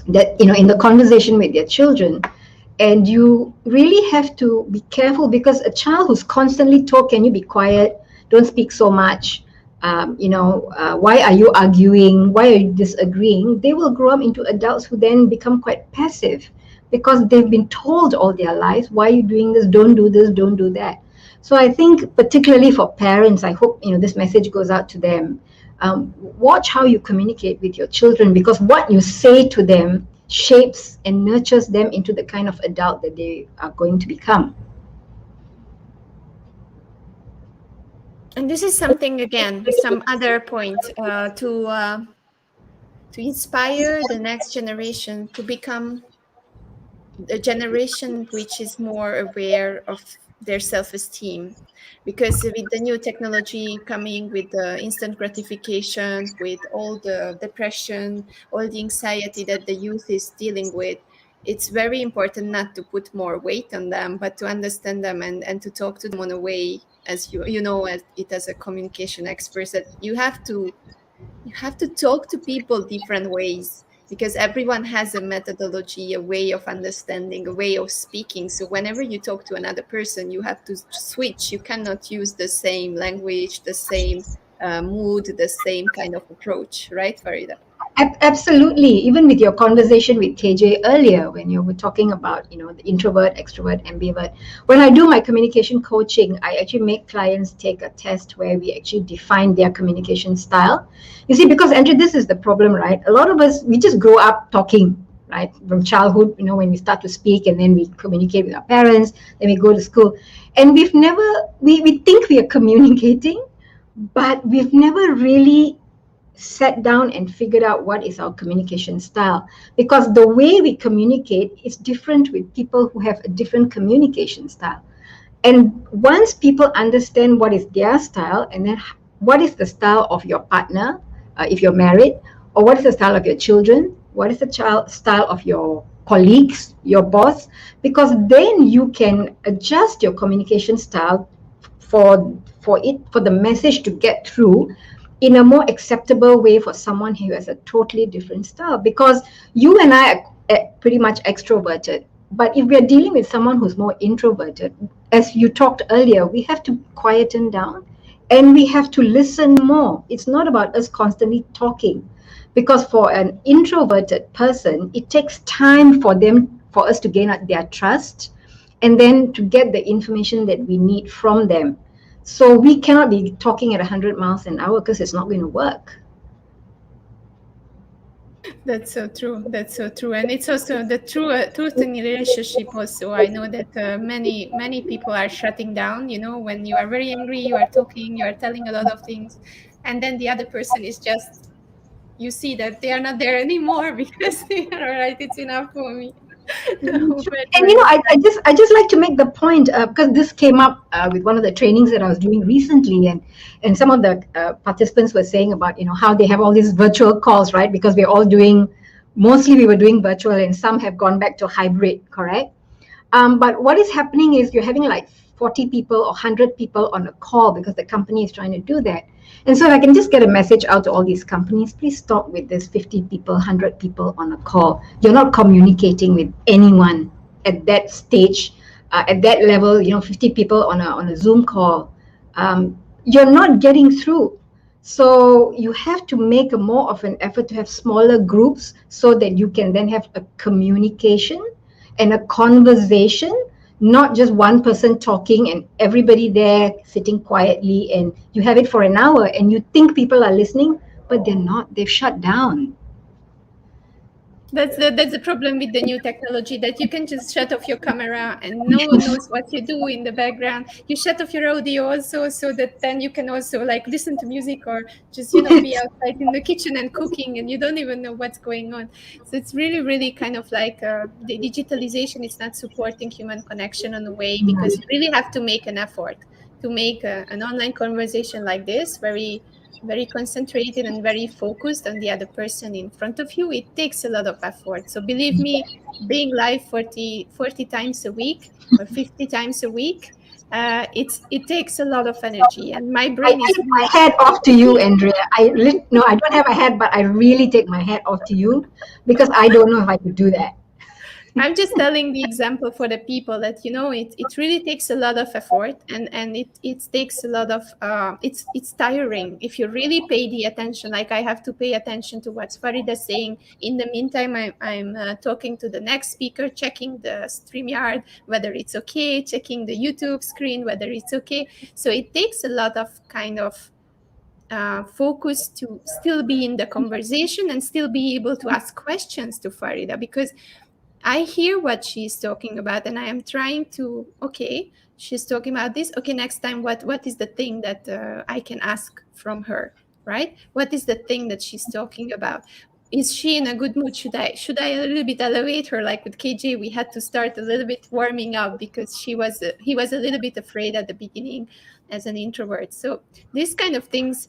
that in the conversation with their children. And you really have to be careful, because a child who's constantly told, can you be quiet, don't speak so much, why are you arguing, why are you disagreeing, they will grow up into adults who then become quite passive, because they've been told all their lives, why are you doing this, don't do this, don't do that. So I think, particularly for parents, I hope this message goes out to them. Watch how you communicate with your children, because what you say to them shapes and nurtures them into the kind of adult that they are going to become. And this is something, again, some other point to inspire the next generation to become a generation which is more aware of their self-esteem. Because with the new technology coming, with the instant gratification, with all the depression, all the anxiety that the youth is dealing with, it's very important not to put more weight on them, but to understand them and to talk to them in a way, as as a communication expert, that you have to talk to people different ways, because everyone has a methodology, a way of understanding, a way of speaking. So whenever you talk to another person, you have to switch. You cannot use the same language, the same mood, the same kind of approach, right, Faridah? Absolutely. Even with your conversation with KJ earlier, when you were talking about, the introvert, extrovert, ambivert, when I do my communication coaching, I actually make clients take a test where we actually define their communication style. You see, because Andrew, this is the problem, right? A lot of us, we just grow up talking, right? From childhood, when we start to speak, and then we communicate with our parents, then we go to school. And we think we are communicating, but we've never really sat down and figured out what is our communication style, because the way we communicate is different with people who have a different communication style. And once people understand what is their style, and then what is the style of your partner, if you're married, or what is the style of your children, what is the style of your colleagues, your boss, because then you can adjust your communication style for the message to get through in a more acceptable way for someone who has a totally different style. Because you and I are pretty much extroverted, but if we are dealing with someone who's more introverted, as you talked earlier, we have to quieten down and we have to listen more. It's not about us constantly talking, because for an introverted person, it takes time for us to gain their trust, and then to get the information that we need from them. So we cannot be talking at 100 miles an hour because it's not going to work. That's so true. That's so true. And it's also the truth in relationship also. I know that many people are shutting down, when you are very angry, you are talking, you are telling a lot of things. And then the other person is just, you see that they are not there anymore because they are all right, it's enough for me. And I just like to make the point because this came up with one of the trainings that I was doing recently, and some of the participants were saying about how they have all these virtual calls, right? Because mostly we were doing virtual, and some have gone back to hybrid, correct? But what is happening is you're having like 40 people or 100 people on a call because the company is trying to do that. And so if I can just get a message out to all these companies, please stop with this 50 people, 100 people on a call. You're not communicating with anyone at that stage, at that level, 50 people on a Zoom call. You're not getting through. So you have to make more of an effort to have smaller groups so that you can then have a communication and a conversation, not just one person talking and everybody there sitting quietly, and you have it for an hour and you think people are listening, but they're not. They've shut down. That's the problem with the new technology, that you can just shut off your camera and no one knows what you do in the background. You shut off your audio also, so that then you can also like listen to music or just be outside in the kitchen and cooking, and you don't even know what's going on. So it's really kind of like the digitalization is not supporting human connection in a way, because you really have to make an effort to make an online conversation like this very concentrated and very focused on the other person in front of you. It takes a lot of effort. So believe me, being live 40 times a week or 50 times a week, it takes a lot of energy, and my brain I take my hat off to you, Andrea. I don't have a hat, but I really take my hat off to you, because I don't know if I could do that. I'm just telling the example for the people that it really takes a lot of effort, and it takes a lot of it's tiring if you really pay the attention. Like I have to pay attention to what Faridah is saying. In the meantime, I'm talking to the next speaker, checking the StreamYard whether it's okay, checking the YouTube screen whether it's okay. So it takes a lot of kind of focus to still be in the conversation and still be able to ask questions to Faridah, because I hear what she's talking about, and I am trying to, okay, she's talking about this. Okay, next time, what is the thing that I can ask from her, right? What is the thing that she's talking about? Is she in a good mood? Should I a little bit elevate her? Like with KJ, we had to start a little bit warming up because he was a little bit afraid at the beginning as an introvert. So this kind of things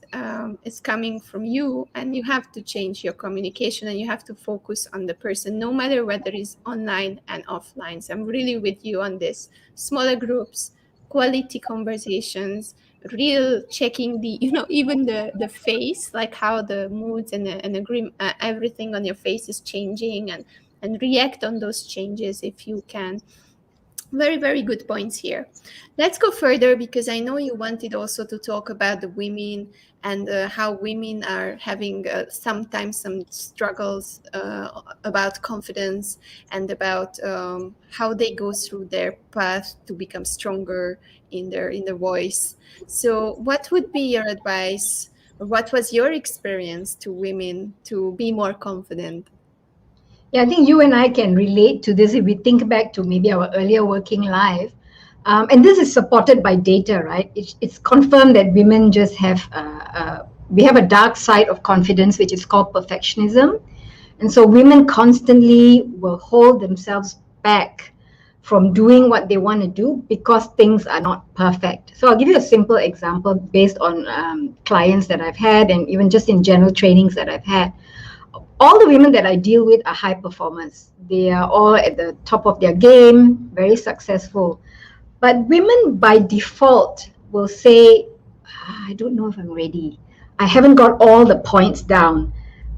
is coming from you, and you have to change your communication, and you have to focus on the person, no matter whether it's online and offline. So I'm really with you on this. Smaller groups, quality conversations, real checking the even the face, like how the moods and everything on your face is changing, and react on those changes if you can. Very good points here. Let's go further, because I know you wanted also to talk about the women and how women are having sometimes some struggles about confidence, and about how they go through their path to become stronger in their voice. So what would be your advice, or what was your experience to women to be more confident? Yeah, I think you and I can relate to this if we think back to maybe our earlier working life. And this is supported by data, right? It's confirmed that women just have, we have a dark side of confidence, which is called perfectionism. And so women constantly will hold themselves back from doing what they want to do because things are not perfect. So I'll give you a simple example based on clients that I've had, and even just in general trainings that I've had. All the women that I deal with are high performers. They are all at the top of their game, very successful. But women by default will say, I don't know if I'm ready. I haven't got all the points down.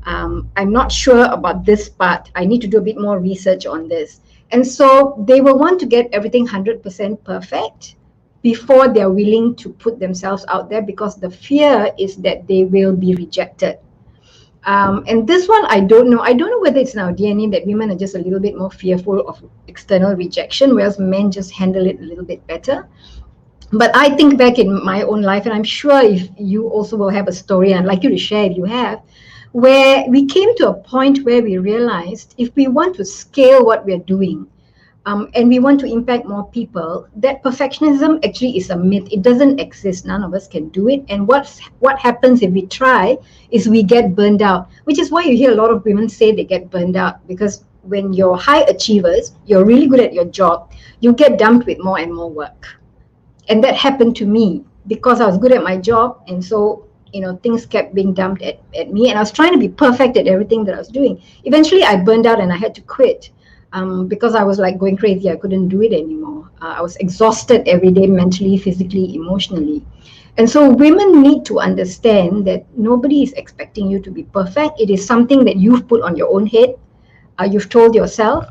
I'm not sure about this part. I need to do a bit more research on this. And so they will want to get everything 100% perfect before they're willing to put themselves out there, because the fear is that they will be rejected. And this one, I don't know. I don't know whether it's in our DNA that women are just a little bit more fearful of external rejection, whereas men just handle it a little bit better. But I think back in my own life, and I'm sure if you also will have a story, and I'd like you to share if you have, where we came to a point where we realized if we want to scale what we're doing, and we want to impact more people, that perfectionism actually is a myth. It doesn't exist. None of us can do it. And what happens if we try is we get burned out, which is why you hear a lot of women say they get burned out, because when you're high achievers, you're really good at your job, you get dumped with more and more work. And that happened to me because I was good at my job. And so, things kept being dumped at me. And I was trying to be perfect at everything that I was doing. Eventually, I burned out and I had to quit because I was like going crazy. I couldn't do it anymore. I was exhausted every day, mentally, physically, emotionally. And so women need to understand that nobody is expecting you to be perfect. It is something that you've put on your own head. You've told yourself.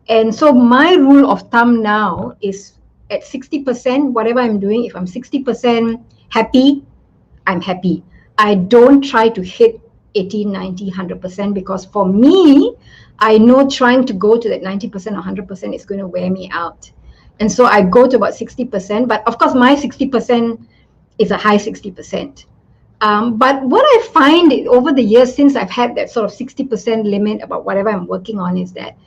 And so my rule of thumb now is at 60%, whatever I'm doing, if I'm 60% happy, I'm happy. I don't try to hit 80, 90, 100% because for me, I know trying to go to that 90% or 100% is going to wear me out. And so I go to about 60%, but of course my 60% is a high 60%. But what I find over the years since I've had that sort of 60% limit about whatever I'm working on is that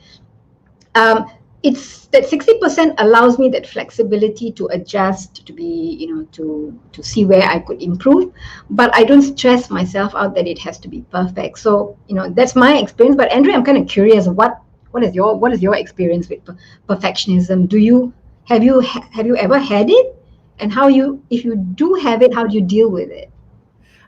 it's that 60% allows me that flexibility to adjust, to be, to see where I could improve, but I don't stress myself out that it has to be perfect. So, that's my experience. But Andrea, I'm kind of curious, what is your experience with perfectionism? Have you ever had it? And if you do have it, how do you deal with it?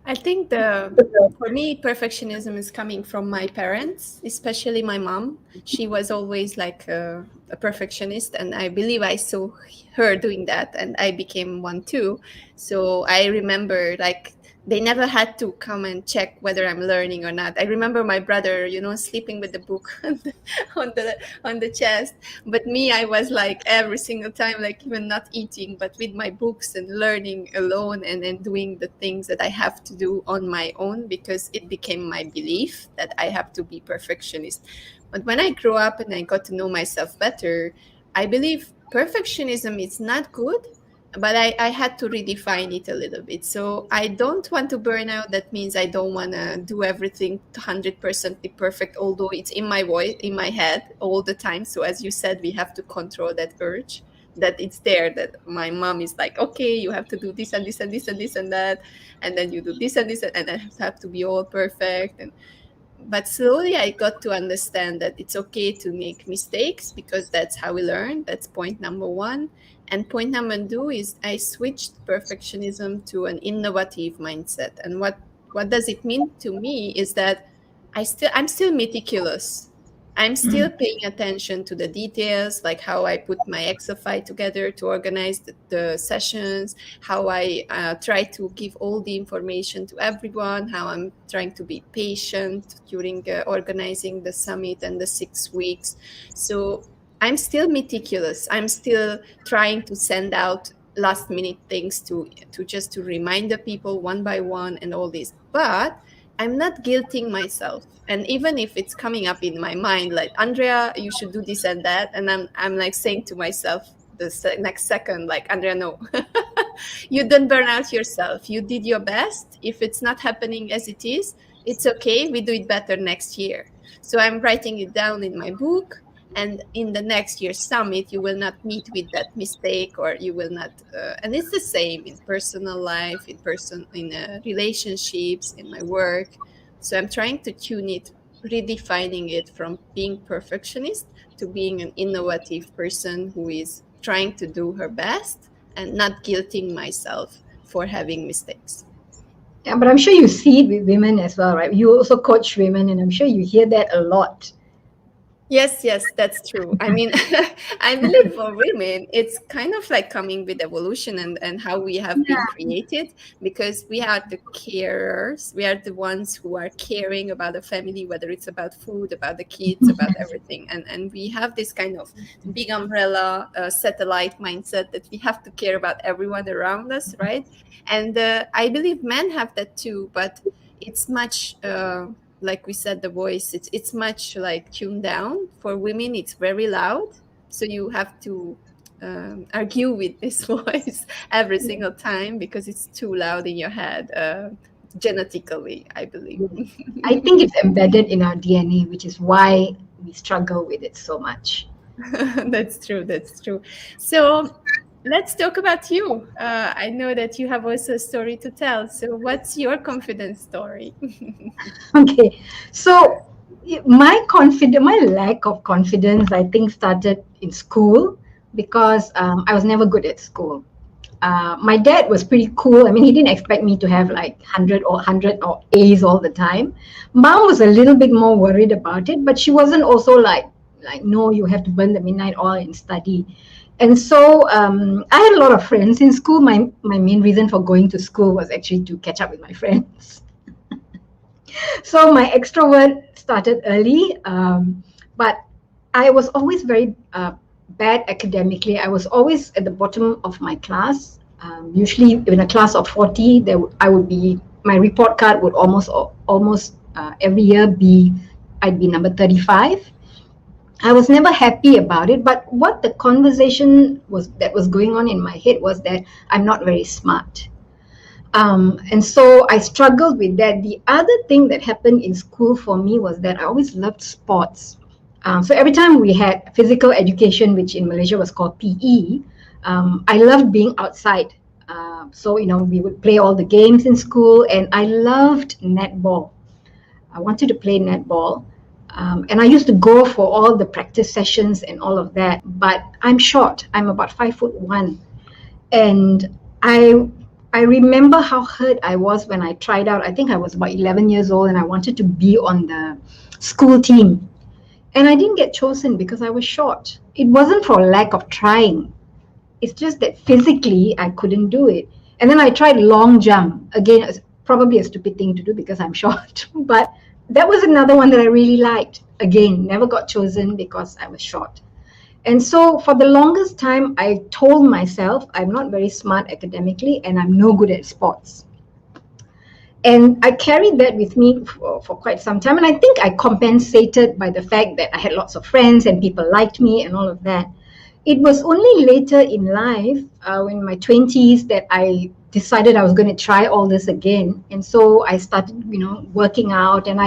I think for me, perfectionism is coming from my parents, especially my mom. She was always like a perfectionist, and I believe I saw her doing that, and I became one too. So I remember like they never had to come and check whether I'm learning or not. I remember my brother, sleeping with the book on the chest. But me, I was like every single time, like even not eating, but with my books and learning alone and then doing the things that I have to do on my own, because it became my belief that I have to be perfectionist. But when I grew up and I got to know myself better, I believe perfectionism is not good, but I had to redefine it a little bit. So I don't want to burn out. That means I don't want to do everything 100% be perfect, although it's in my voice, in my head all the time. So as you said, we have to control that urge that it's there, that my mom is like, okay, you have to do this and this and this and this and that. And then you do this and this, and I have to be all perfect. But slowly I got to understand that it's okay to make mistakes, because that's how we learn. That's point number one. And point number two is I switched perfectionism to an innovative mindset. And what does it mean to me is that I'm still meticulous. I'm still paying attention to the details, like how I put my Exify together to organize the sessions, how I try to give all the information to everyone, how I'm trying to be patient during organizing the summit and the 6 weeks. So I'm still meticulous. I'm still trying to send out last minute things to remind the people one by one and all this. But I'm not guilting myself. And even if it's coming up in my mind, like, Andrea, you should do this and that. And I'm like saying to myself the next second, like, Andrea, no, you don't burn out yourself. You did your best. If it's not happening as it is, it's okay. We do it better next year. So I'm writing it down in my book. And in the next year's summit, you will not meet with that mistake, or you will not. And it's the same in personal life, in relationships, in my work. So I'm trying to tune it, redefining it from being perfectionist to being an innovative person who is trying to do her best and not guilting myself for having mistakes. Yeah, but I'm sure you see it with women as well, right? You also coach women, and I'm sure you hear that a lot. Yes, that's true. I mean, I believe for women, it's kind of like coming with evolution and how we have been created, because we are the carers. We are the ones who are caring about the family, whether it's about food, about the kids, about everything. And we have this kind of big umbrella satellite mindset that we have to care about everyone around us, right? And I believe men have that too, but it's much like we said, the voice, it's much like tuned down. For women, it's very loud. So you have to argue with this voice every single time because it's too loud in your head, genetically, I believe. I think it's embedded in our DNA, which is why we struggle with it so much. That's true. That's true. So let's talk about you. I know that you have also a story to tell. So what's your confidence story? Okay, so my lack of confidence, I think, started in school because I was never good at school. My dad was pretty cool. I mean, he didn't expect me to have like 100 or A's all the time. Mom was a little bit more worried about it, but she wasn't also like no, you have to burn the midnight oil and study. And so I had a lot of friends in school. My main reason for going to school was actually to catch up with my friends. So my extrovert started early, but I was always very bad academically. I was always at the bottom of my class. Usually in a class of 40, my report card would almost every year I'd be number 35. I was never happy about it, but what the conversation that was going on in my head was that I'm not very smart. And so I struggled with that. The other thing that happened in school for me was that I always loved sports. So every time we had physical education, which in Malaysia was called PE, I loved being outside. So, we would play all the games in school, and I loved netball. I wanted to play netball. And I used to go for all the practice sessions and all of that, but I'm short. I'm about 5'1", and I remember how hurt I was when I tried out. I think I was about 11 years old, and I wanted to be on the school team, and I didn't get chosen because I was short. It wasn't for lack of trying. It's just that physically I couldn't do it. And then I tried long jump. Again, probably a stupid thing to do because I'm short, but that was another one that I really liked. Again, never got chosen because I was short. And so for the longest time, I told myself I'm not very smart academically and I'm no good at sports. And I carried that with me for quite some time. And I think I compensated by the fact that I had lots of friends and people liked me and all of that. It was only later in life, in my 20s, that I decided I was going to try all this again. And so I started, working out. And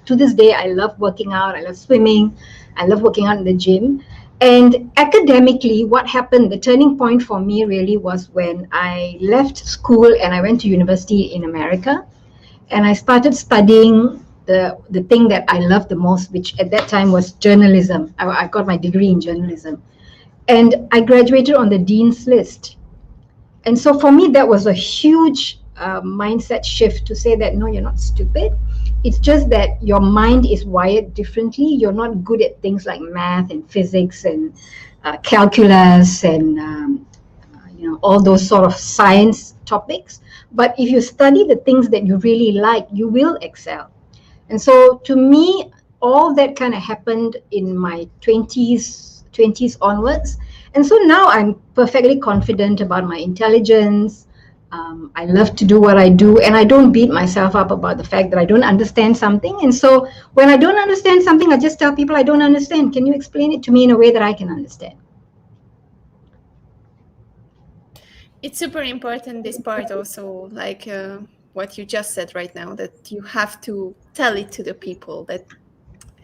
to this day, I love working out. I love swimming. I love working out in the gym. And academically, what happened, the turning point for me really was when I left school and I went to university in America. And I started studying the thing that I loved the most, which at that time was journalism. I got my degree in journalism. And I graduated on the dean's list. And so for me, that was a huge mindset shift to say that, no, you're not stupid. It's just that your mind is wired differently. You're not good at things like math and physics and calculus and, all those sort of science topics. But if you study the things that you really like, you will excel. And so to me, all that kind of happened in my 20s onwards. And so now I'm perfectly confident about my intelligence. I love to do what I do, and I don't beat myself up about the fact that I don't understand something. And so when I don't understand something, I just tell people I don't understand. Can you explain it to me in a way that I can understand? It's super important, this part also, like what you just said right now, that you have to tell it to the people that,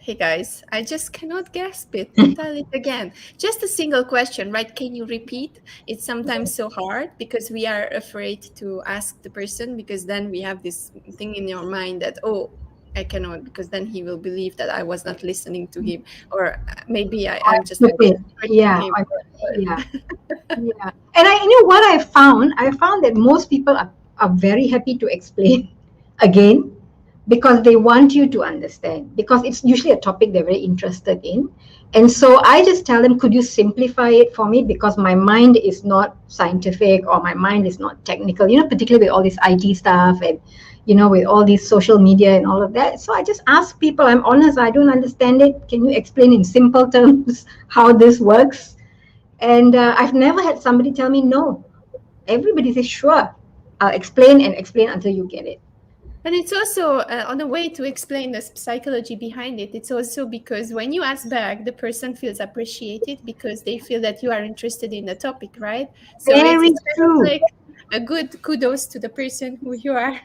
hey guys, I just cannot grasp it. Tell it again. Just a single question, right? Can you repeat? It's sometimes so hard because we are afraid to ask the person, because then we have this thing in your mind that, oh, I cannot, because then he will believe that I was not listening to him, or maybe I'm just yeah. And what I found that most people are very happy to explain again, because they want you to understand, because it's usually a topic they're very interested in. And so I just tell them, could you simplify it for me? Because my mind is not scientific, or my mind is not technical, particularly with all this IT stuff and, with all these social media and all of that. So I just ask people, I'm honest, I don't understand it. Can you explain in simple terms how this works? And I've never had somebody tell me no. Everybody says, sure, I'll explain and explain until you get it. And it's also on a way to explain the psychology behind it. It's also because when you ask back, the person feels appreciated because they feel that you are interested in the topic, right? So Very it's kind of true. like a good kudos to the person who you are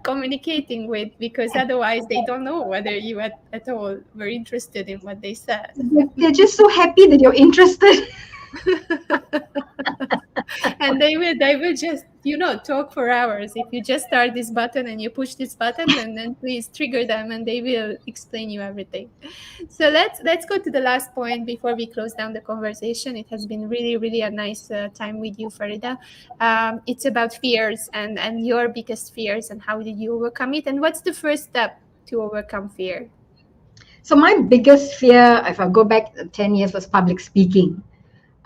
communicating with, because otherwise they don't know whether you at all were interested in what they said. They're just so happy that you're interested. And they will just talk for hours. If you just start this button and you push this button, then please trigger them and they will explain you everything. So let's go to the last point before we close down the conversation. It has been really, really a nice time with you, Farida. It's about fears and your biggest fears, and how did you overcome it, and what's the first step to overcome fear? So my biggest fear, if I go back 10 years, was public speaking.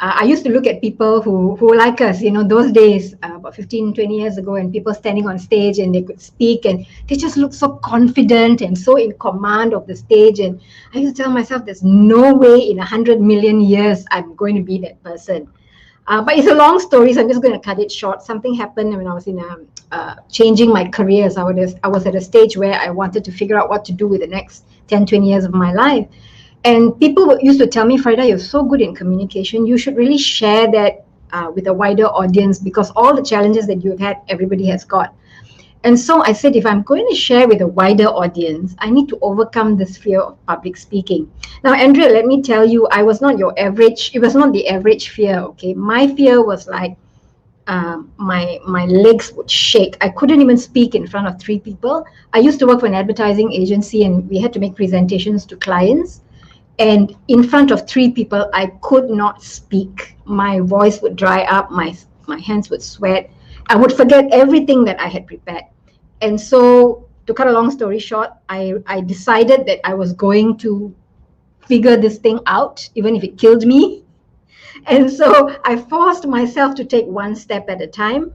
I used to look at people who like us, those days, about 15, 20 years ago, and people standing on stage and they could speak and they just look so confident and so in command of the stage. And I used to tell myself, there's no way in 100 million years I'm going to be that person. But it's a long story, so I'm just going to cut it short. Something happened when I was changing my careers. I was at a stage where I wanted to figure out what to do with the next 10, 20 years of my life. And people used to tell me, Faridah, you're so good in communication. You should really share that with a wider audience, because all the challenges that you've had, everybody has got. And so I said, if I'm going to share with a wider audience, I need to overcome this fear of public speaking. Now, Andrea, let me tell you, I was not your average. It was not the average fear, okay? My fear was like my legs would shake. I couldn't even speak in front of 3 people. I used to work for an advertising agency and we had to make presentations to clients. And in front of 3 people, I could not speak. My voice would dry up, my hands would sweat. I would forget everything that I had prepared. And so, to cut a long story short, I decided that I was going to figure this thing out, even if it killed me. And so I forced myself to take one step at a time.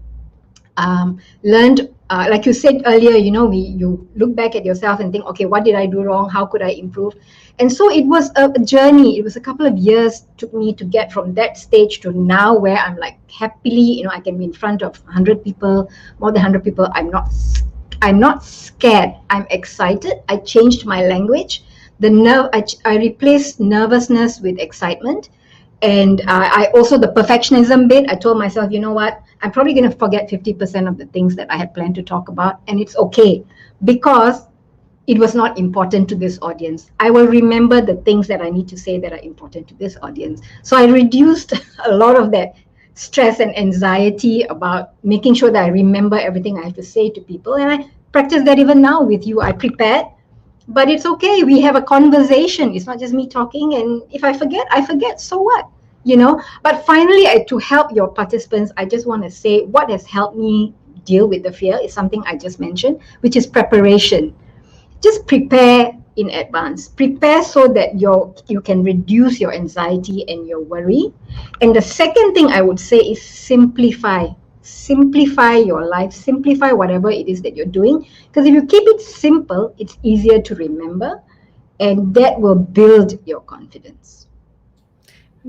Learned, like you said earlier, you look back at yourself and think, okay, what did I do wrong? How could I improve? And so it was a journey. It was a couple of years took me to get from that stage to now, where I'm like happily, I can be in front of 100 people, more than 100 people. I'm not scared. I'm excited. I changed my language. I replaced nervousness with excitement. And I also, the perfectionism bit, I told myself, you know what, I'm probably going to forget 50% of the things that I had planned to talk about. And it's okay, because it was not important to this audience. I will remember the things that I need to say that are important to this audience. So I reduced a lot of that stress and anxiety about making sure that I remember everything I have to say to people. And I practice that even now with you. I prepared. But it's okay. We have a conversation. It's not just me talking. And if I forget, I forget. So what? But finally, to help your participants, I just want to say what has helped me deal with the fear is something I just mentioned, which is preparation. Just prepare in advance. Prepare so that you can reduce your anxiety and your worry. And the second thing I would say is simplify. Simplify your life, simplify whatever it is that you're doing, because if you keep it simple, it's easier to remember, and that will build your confidence.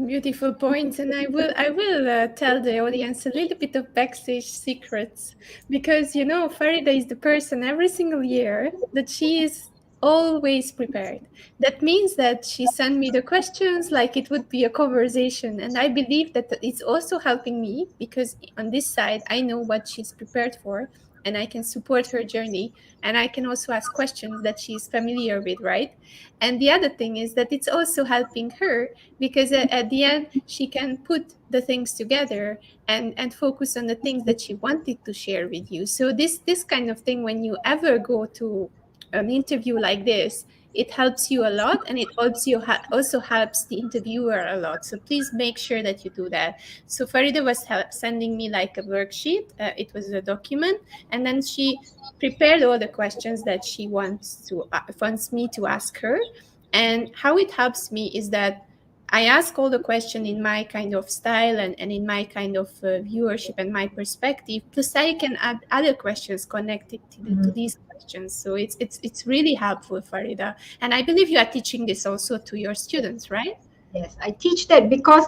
Beautiful points, and I will tell the audience a little bit of backstage secrets, because Farida is the person every single year that she is always prepared. That means that she sent me the questions like it would be a conversation, and I believe that it's also helping me, because on this side I know what she's prepared for, and I can support her journey, and I can also ask questions that she's familiar with, right? And the other thing is that it's also helping her, because at the end she can put the things together and focus on the things that she wanted to share with you. So this kind of thing, when you ever go to an interview like this, it helps you a lot, and it also helps the interviewer a lot. So please make sure that you do that. So Farida was sending me like a worksheet. It was a document, and then she prepared all the questions that she wants me to ask her. And how it helps me is that I ask all the questions in my kind of style and in my kind of viewership and my perspective. Plus, I can add other questions connected to these questions. So it's really helpful, Farida. And I believe you are teaching this also to your students, right? Yes, I teach that because,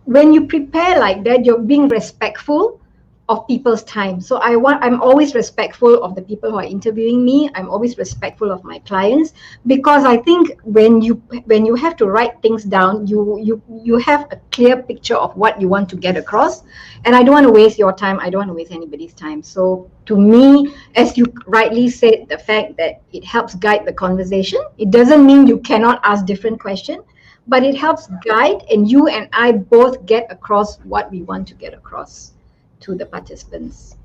when you prepare like that, you're being respectful of people's time. So I'm always respectful of the people who are interviewing me. I'm always respectful of my clients, because I think when you have to write things down, you have a clear picture of what you want to get across. And I don't want to waste your time. I don't want to waste anybody's time. So to me, as you rightly said, the fact that it helps guide the conversation, it doesn't mean you cannot ask different questions, but it helps guide, and you and I both get across what we want to get across to the participants.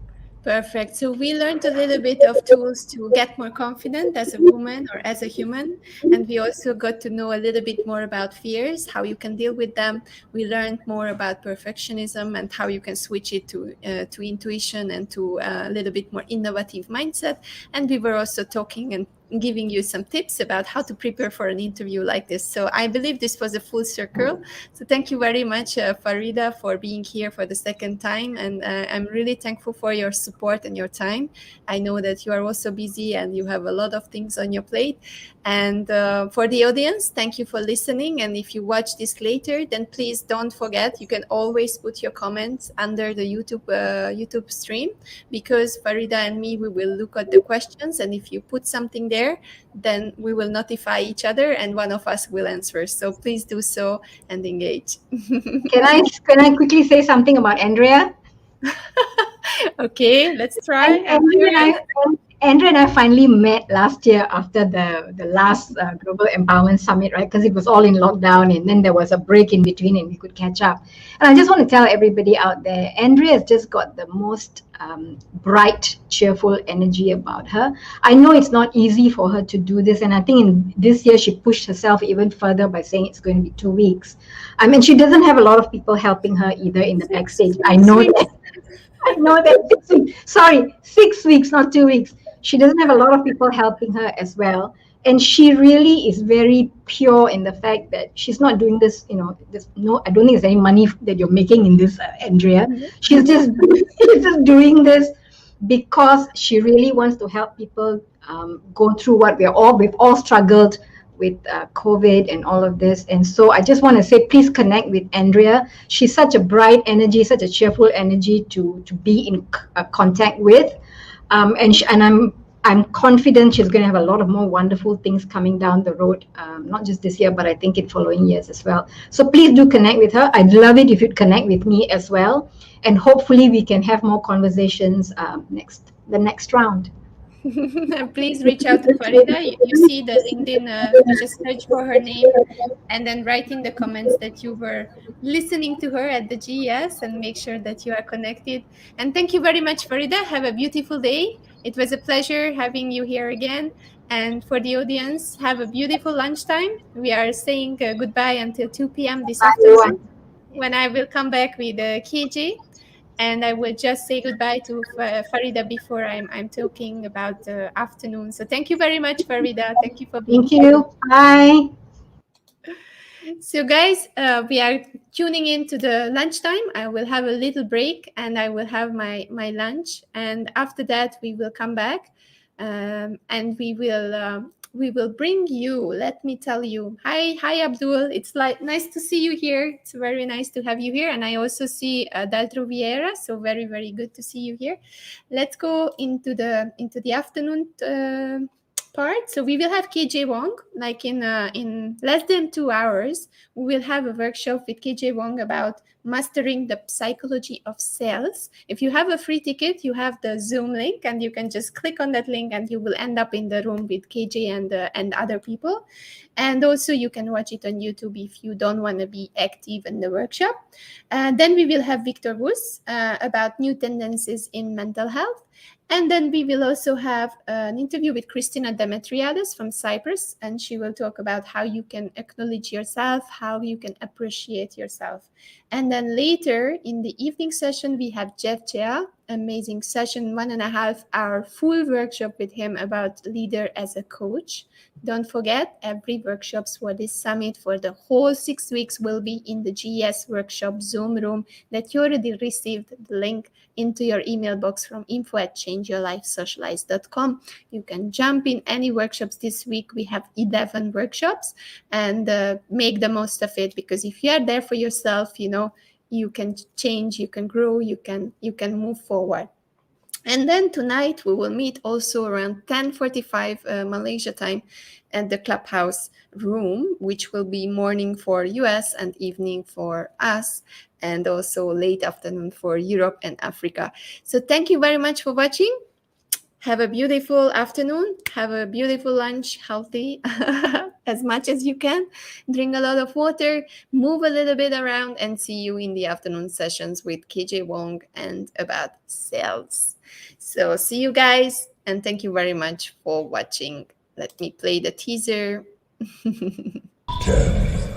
Perfect. So we learned a little bit of tools to get more confident as a woman or as a human. And we also got to know a little bit more about fears, how you can deal with them. We learned more about perfectionism and how you can switch it to intuition and to a little bit more innovative mindset. And we were also talking and giving you some tips about how to prepare for an interview like this. So I believe this was a full circle. So thank you very much, Faridah, for being here for the second time. And I'm really thankful for your support and your time. I know that you are also busy and you have a lot of things on your plate. And for the audience, thank you for listening. And if you watch this later, then please don't forget, you can always put your comments under the YouTube stream, because Faridah and me, we will look at the questions. And if you put something there, then we will notify each other and one of us will answer. So please do so and engage. Can I quickly say something about Andrea? Okay, let's try. Andrea and I finally met last year after the last Global Empowerment Summit, right? Because it was all in lockdown, and then there was a break in between and we could catch up. And I just want to tell everybody out there, Andrea has just got the most bright, cheerful energy about her. I know it's not easy for her to do this, and I think in this year she pushed herself even further by saying it's going to be 2 weeks. I mean, she doesn't have a lot of people helping her either in the backstage. I know that. I know that. 6 weeks. Sorry, 6 weeks, not 2 weeks. She doesn't have a lot of people helping her as well. And she really is very pure in the fact that she's not doing this, I don't think there's any money that you're making in this, Andrea. She's just doing this because she really wants to help people go through what we've all struggled with COVID and all of this. And so I just want to say, please connect with Andrea. She's such a bright energy, such a cheerful energy to be in contact with. And I'm confident she's going to have a lot of more wonderful things coming down the road, not just this year, but I think in following years as well. So please do connect with her. I'd love it if you'd connect with me as well. And hopefully we can have more conversations the next round. Please reach out to Faridah. You see the LinkedIn, just search for her name and then write in the comments that you were listening to her at the GES, and make sure that you are connected. And thank you very much, Faridah. Have a beautiful day. It was a pleasure having you here again. And for the audience, have a beautiful lunchtime. We are saying goodbye until 2 p.m. this afternoon, when I will come back with KJ. And I will just say goodbye to Faridah before I'm talking about the afternoon. So thank you very much, Faridah. Thank you for being here. Thank you. Bye. So guys, we are tuning into the lunchtime. I will have a little break and I will have my lunch. And after that, we will come back and we will bring you, let me tell you, hi Abdul, it's nice to see you here. It's very nice to have you here. And I also see Daltro Vieira, so very, very good to see you here. Let's go into the afternoon part. So we will have KJ Wong, like in less than 2 hours. We will have a workshop with KJ Wong about mastering the psychology of sales. If you have a free ticket, you have the Zoom link and you can just click on that link and you will end up in the room with KJ and other people. And also you can watch it on YouTube if you don't want to be active in the workshop. Then we will have Victor Woos about new tendencies in mental health. And then we will also have an interview with Christina Demetriades from Cyprus, and she will talk about how you can acknowledge yourself, how you can appreciate yourself. And then later in the evening session, we have Jeff Jea, amazing session, 1.5 hour full workshop with him about leader as a coach. Don't forget, every workshops for this summit for the whole 6 weeks will be in the GES workshop Zoom room that you already received the link into your email box from info@changeyourlifesocialize.com. You can jump in any workshops this week. We have 11 workshops and make the most of it, because if you are there for yourself, you can change, you can grow, you can move forward. And then tonight we will meet also around 10:45 Malaysia time at the Clubhouse room, which will be morning for US and evening for us, and also late afternoon for Europe and Africa. So thank you very much for watching. Have a beautiful afternoon. Have a beautiful lunch, healthy as much as you can. Drink a lot of water, move a little bit around, and see you in the afternoon sessions with KJ Wong and about sales. So see you guys, and thank you very much for watching. Let me play the teaser. 10,